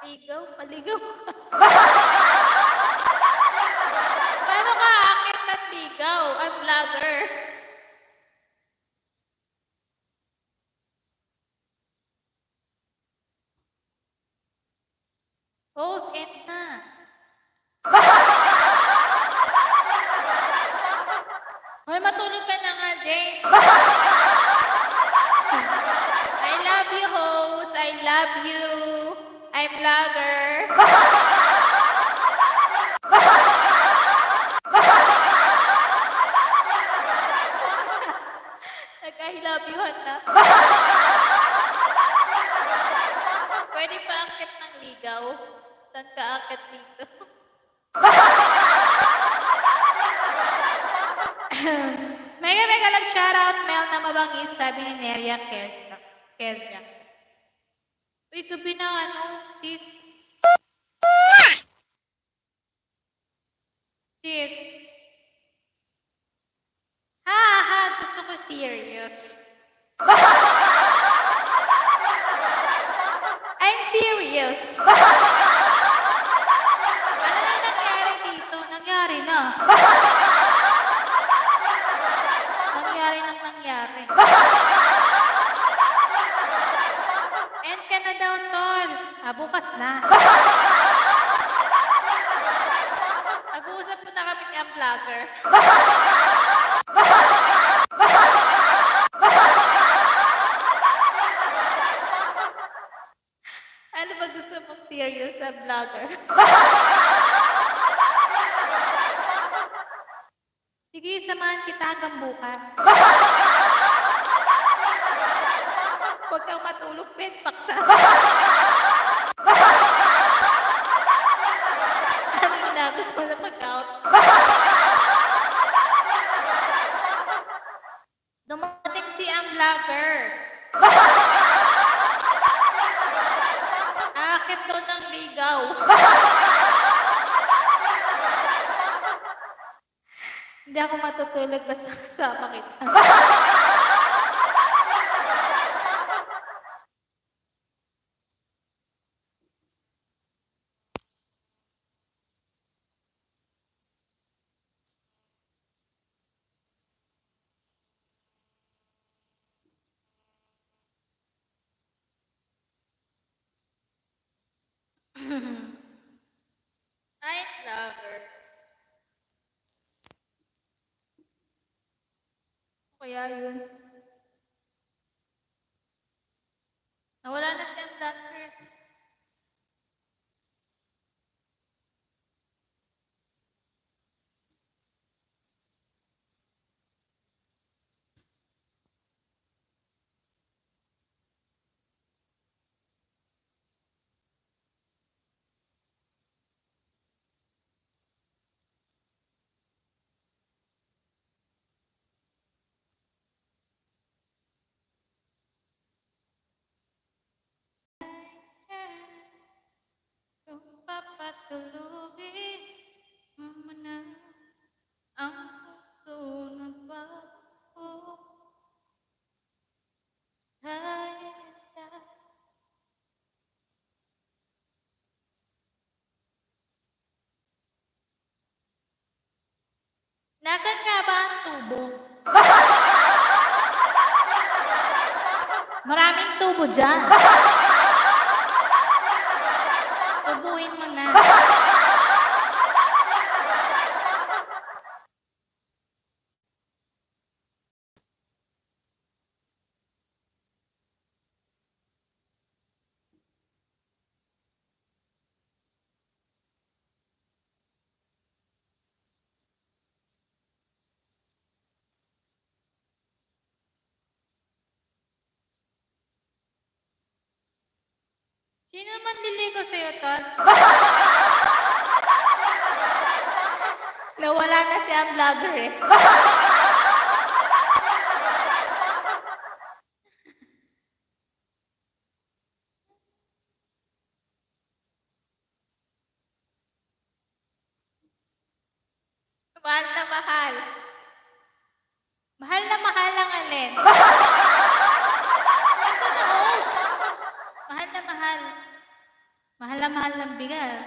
Ligaw? Paligaw ka. Paano ka akit ng ligaw? I'm vlogger. Host, end na. Hoy, matulog ka na nga, Jane. I love you, host. I love you. I'm vlogger. Nag-I love you na. Pwede pa akit ng ligaw? Saan ka akit dito? Mega love shoutout Mel na mabangis, sabi ni Neria Kelja. Uy, gabi na ano, sis. Sis. Ha, gusto ko serious. I'm serious. Ano na nangyari dito? Nangyari na. Nangyari. End ka na daw, tol. Bukas na. Nag-uusap po na kami ang vlogger. Ano ba gusto mong serious sa vlogger? Sige, samahan kita hanggang bukas. Huwag kang matulog, Ben. Paksa. Ano ginagos mo na pag-out? Dumating si ang vlogger. Aakit doon ng ligaw. Hindi ako matutulog basta kasama kita. I'm vlogger. Kaya yun. Nawala na siyang vlogger. Kung papatulugin mo na ang puso ng bago. Nasaan nga ba ang tubo? Maraming tubo dyan. Tubuin mo na. Sino naman liligo sa'yo, Tol? Nawala na si ang vlogger eh. Mahal na mahal. Mahal na mahal ang alin. Ito na host. Mahal na mahal. Mahal na mahal ng bigas.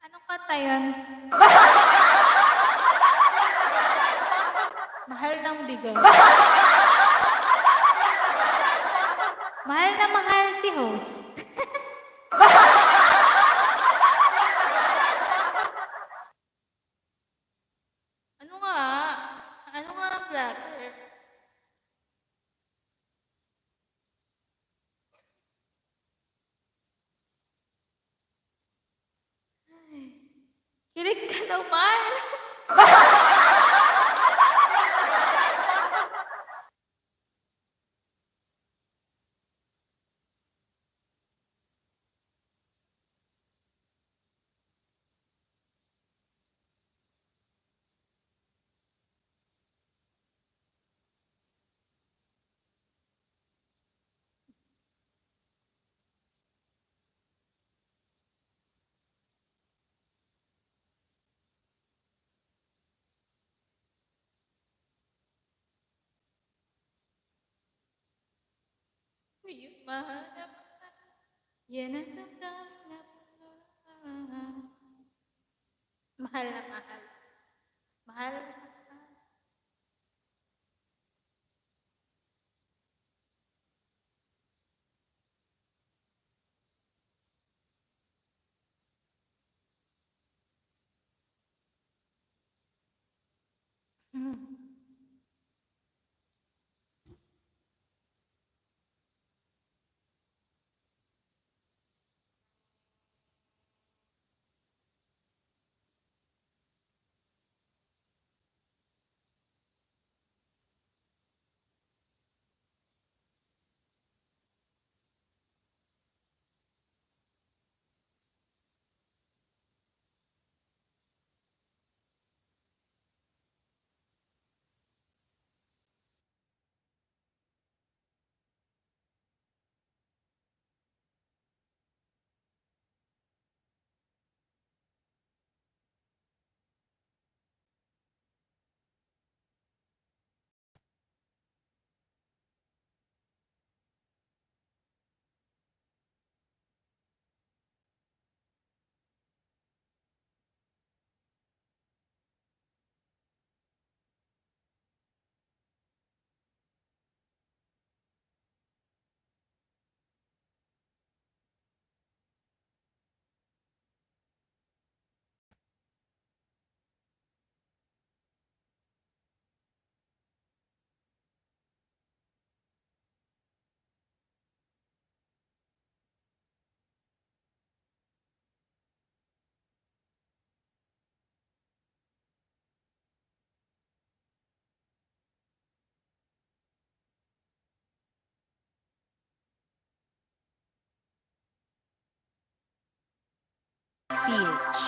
Anong kanta yun? Mahal ng bigas. Mahal na mahal si host. Ano nga? Ano nga ang vlogger? Ay, kilig ka naman. Yung mahal na mahal. Yan ang damdam na puso. Mahal na mahal. Mahal na mahal. Hmm. PH.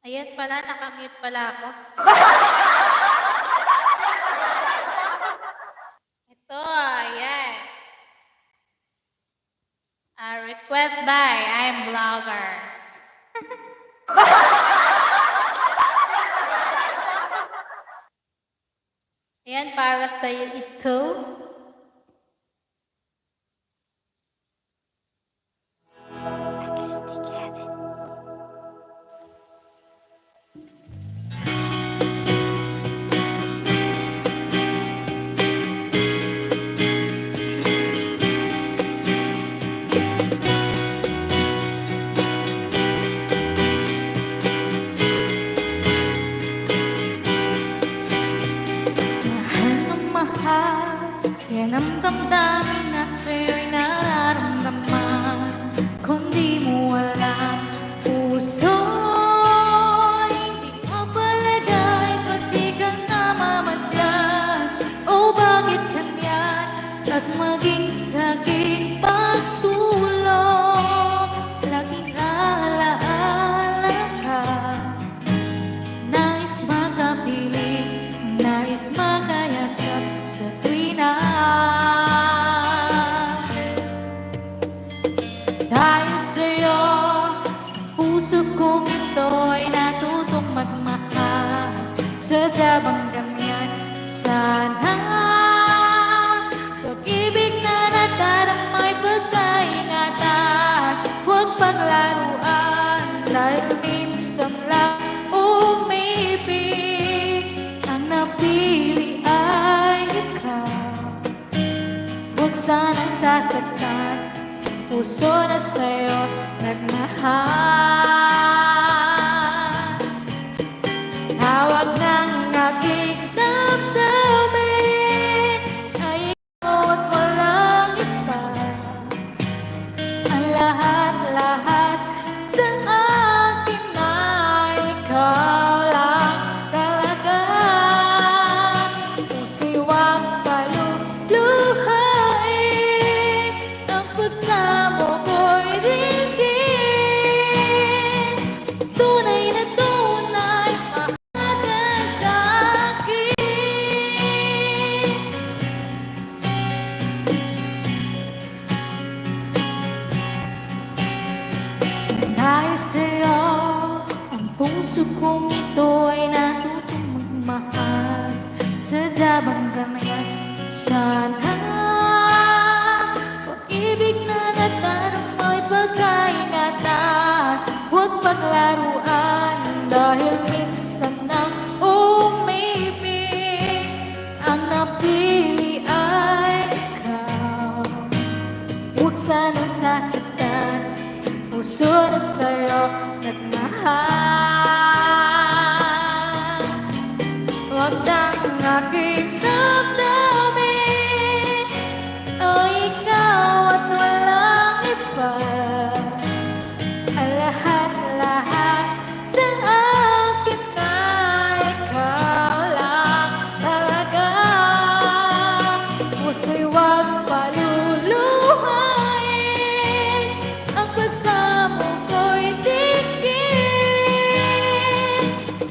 Ayan pala, nakamute pala ako. Ito, ayan. Request by I'm Vlogger. Ayan, para sa'yo ito. Mahal ng mahal, yan ang damdamin na sa'yo'y nararamdaman. Kung di mo alam, puso'y di mapalagay, pati ka namamasdan. O bakit kanyan, at maging sakit pagtulog, laging alaala ka. Nais makapiling, nais makayakap sa tuwina. Dahil sa'yo, puso kong ito'y natutong magmahal. Sadya bang ganyan sana? Pag-ibig na nataramay pagkaingatan, huwag paglaruan, dahil minsan lang umibig. Ang napili ay ikaw, huwag sanang sasaktan, puso na sa'yo nagmahal. Tawag ng aking damdamin ay ikaw at walang iba. Ang lahat-lahat sa akin ay ikaw lang talaga. Puso'y huwag paluluhain, ang pagsamo ko'y dinggin. Tunay na tunay, mahal ka sa'kin. Dahil sa'yo, ang puso kong ito ay natutong magmahal. Sadya bang ganyan sana? Pag-ibig na nataramay pagkaingatan, huwag paglaruan, dahil minsan nang umibig. Ang napili ay ikaw, huwag sanang sasaktan, puso na sa'yo nagmahal. Huwag ng aking damdamin ay ikaw at walang iba. Ang lahat-lahat sa akin ay ikaw lang talaga. Puso'y huwag paluluhain, ang pagsamo ko'y dinggin.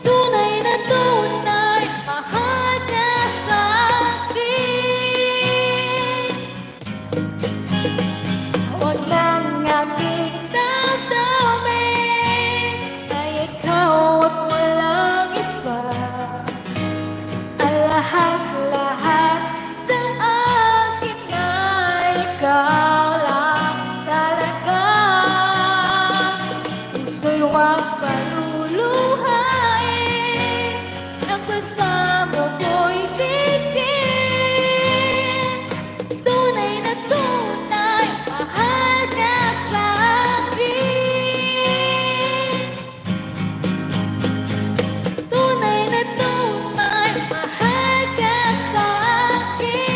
Tunay na tunay, mahal ka sa'kin. Huwag ng aking damdamin ay ikaw at walang iba. Ang lahat-lahat sa akin ay ikaw lang talaga. Puso'y huwag paluluhain, ang pagsamo ko'y dinggin. Tunay na tunay, mahal ka sa'kin. Tunay na tunay, mahal ka sa'kin.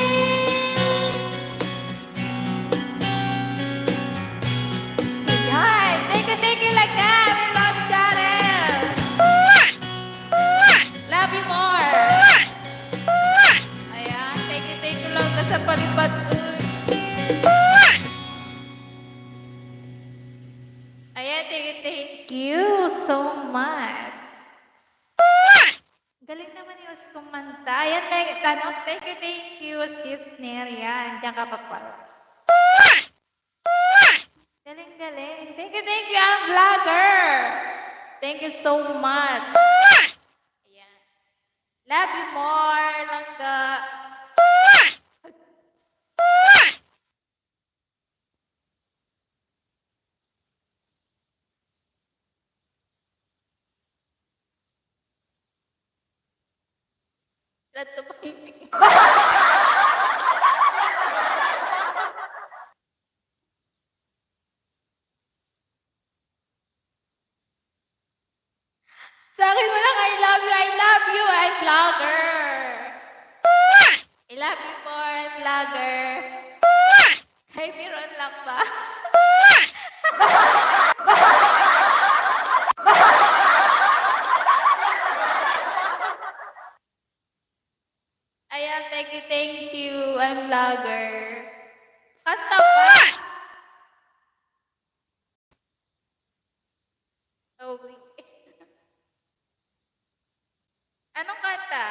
Ayan, thank you like that, Vlog Channel. Love you more. Ayan, thank you lang ka sa palipad. Ayan, thank you so much. kamusta? Ayan, thank you, sis Nerian. Diyan ka pa pala. Galing. Thank you, I'm vlogger. Thank you so much. Ayan. Love you more, Langga. Lahat tumahimik. Sa akin mo lang, I love you, I'm vlogger. I love you more, I'm vlogger. Kay Miron lang ba? Ayan, thank you, I'm vlogger. Kanta pa! Okay. Anong kanta?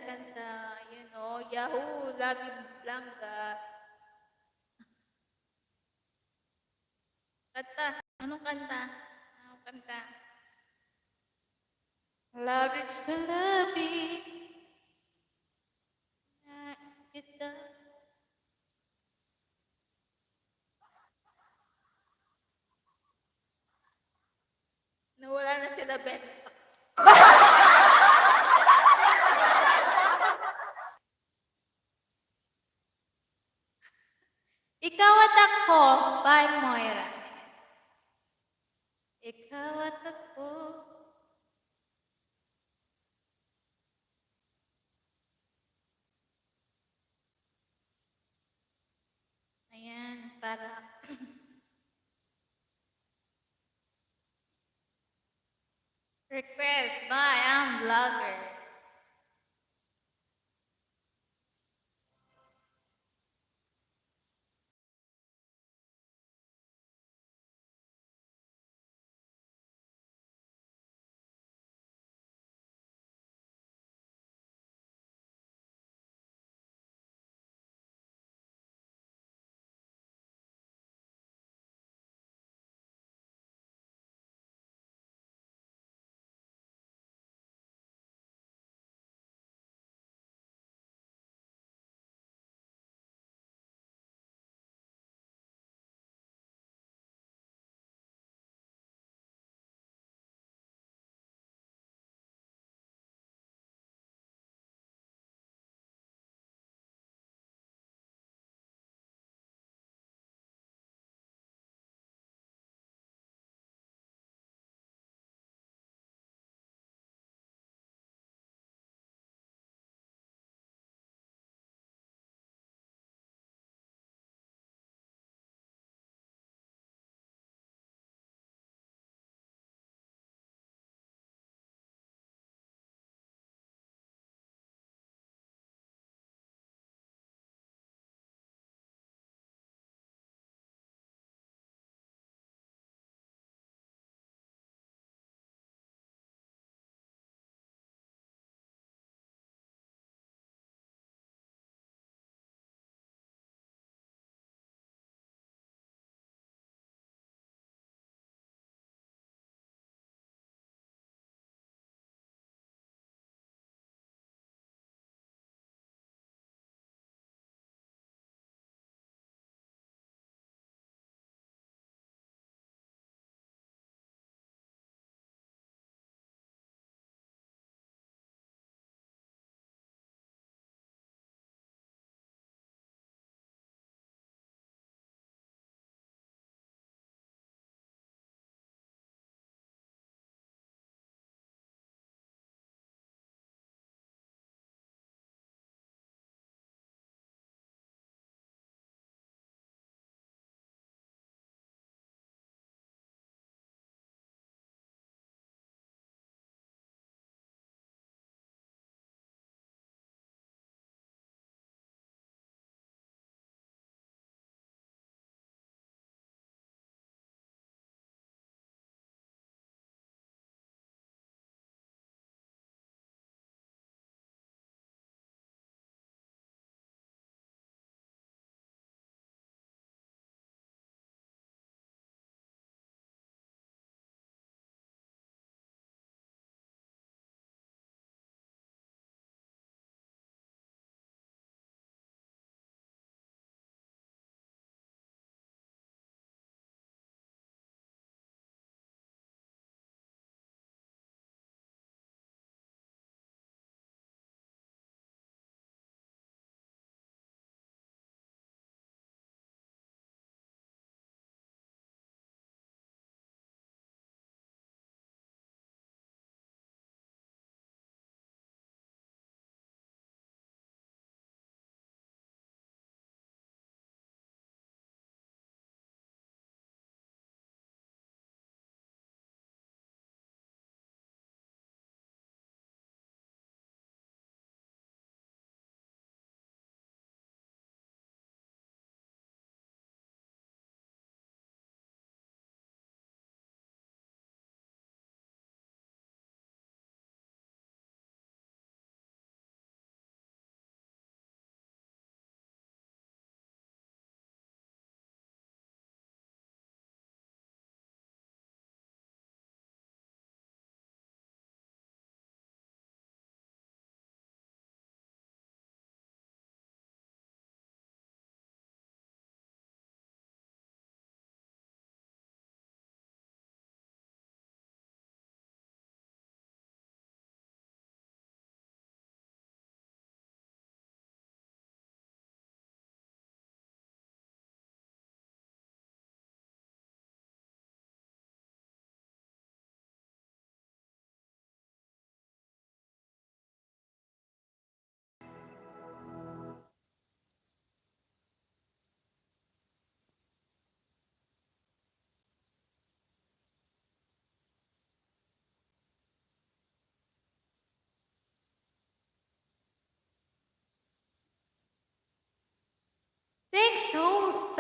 Kanta. You know, Yahoo, love you, Blanca. Kanta. Anong kanta? Love is to love it. Na kita. Nawala na sila, Ben. Ikaw at ako, by Moira. Ikaw at ako. Ayan, para request by ang vlogger.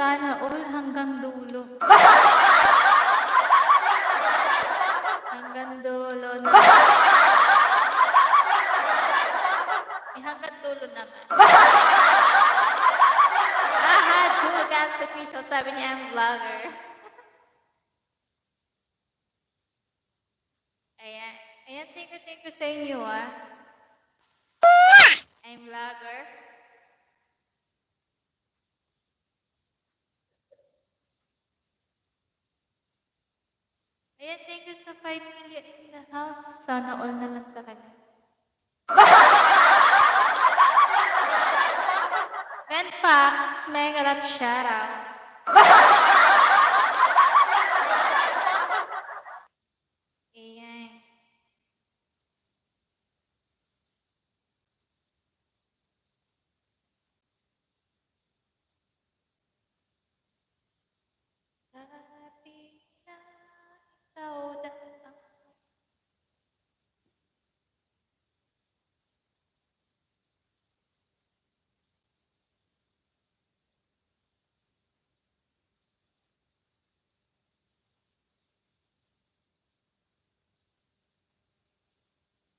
sana all hanggang dulo. Hanggang dulo na. Hanggang dulo naman. Julian's official, sabi niya ang vlogger. Ayan. Ayan, thank you sa inyo, ah. I'm vlogger. Ayan, thank you sa 5 million in the house. Sana all na lang talaga. Ben Fox, mega love shoutout. Ayan. Sabi na ikaw na ang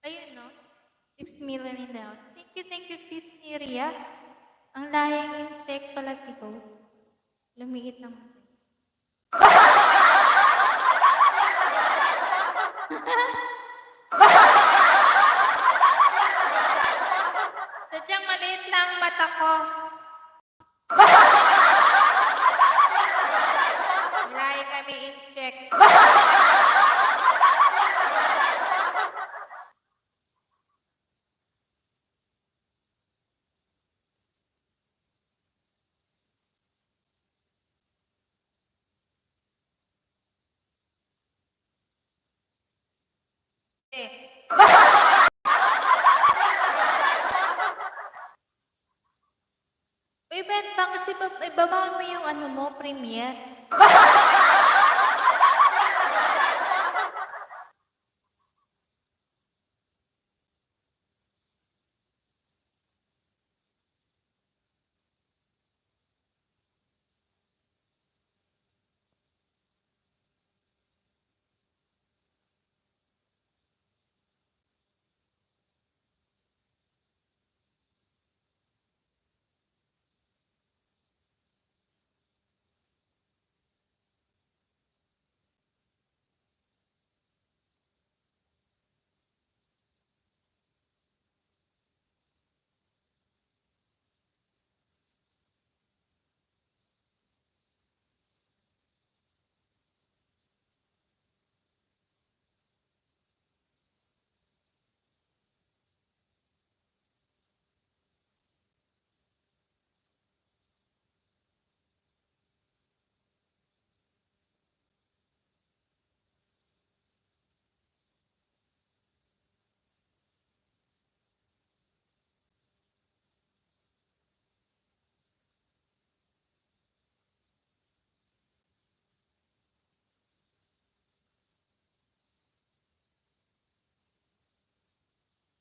ayun, no? 6 million in the house. Thank you, Sis Niria. Ang lahing insect pala si host. Lumiit naman. Sadyang maliit lang ang mata ko. Lahi kami in-check. Uy, Ben, baka kasi ibaba mo yung ano mo, premiere.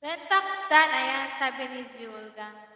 Ben Paxton, ayan, sabi ni Jewel Gans.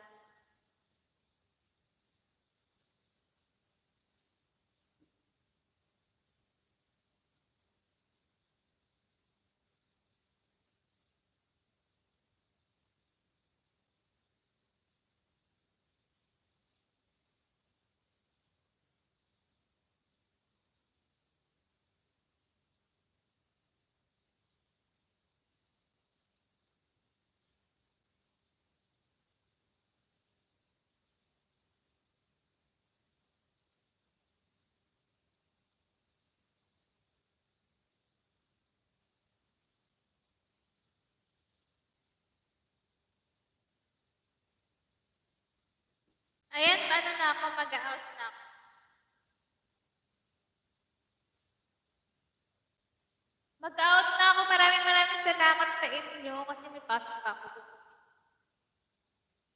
Ayan, ano na ako, mag-out na ako. Mag-out na ako. Maraming salamat sa inyo kasi may pasok ako.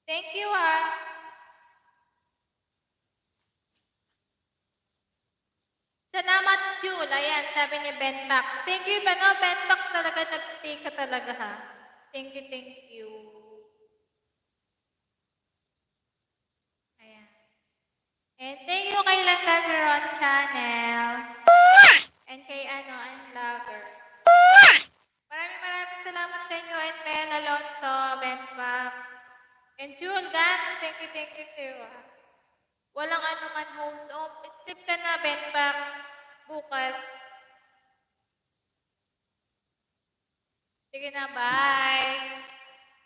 Thank you, ah. Salamat, Jewel. Ayan, sabi ni Ben Pax. Thank you, Ben Pax talaga, nag-stay ka talaga, ha. Thank you. Ayan. And thank you kay Langgan Ron Channel. And kay ang vlogger. Maraming salamat sa inyo and Mel Alonso, Ben Fox. And Jewel Gan, thank you too. Walang anuman home. Skip ka na, Ben Fox. Bukas. Sige na, bye.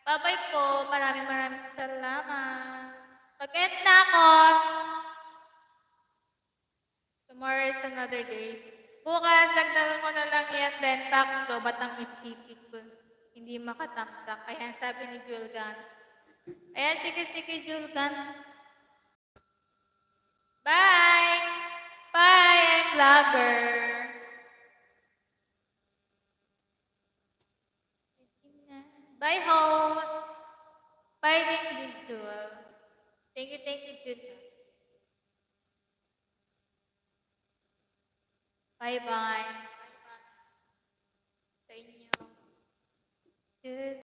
Bye-bye po. Maraming salamat. Mag-end na ako. Tomorrow is another day. Bukas, nagdala ko na lang yan, Ben Fox ko. Ba't ang isipin ko? Hindi makatamsak. Ayan, sabi ni Jewel Gans. Ayan, sige, Jewel Gans. Bye! Bye, I'm vlogger. Bye, host. Bye, din, Jewel. Thank you, Jewel. Bye-bye. Sa inyo. Goodbye.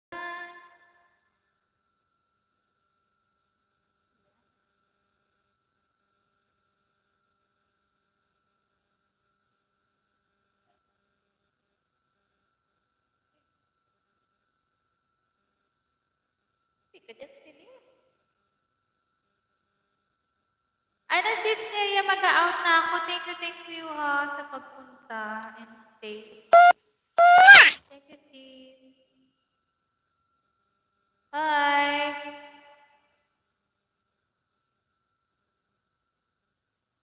Pikadet sila. Ano, sis Nelia, mag-out na ako. Thank you ha sa pagpunta and stay. Thank you, sis. Bye.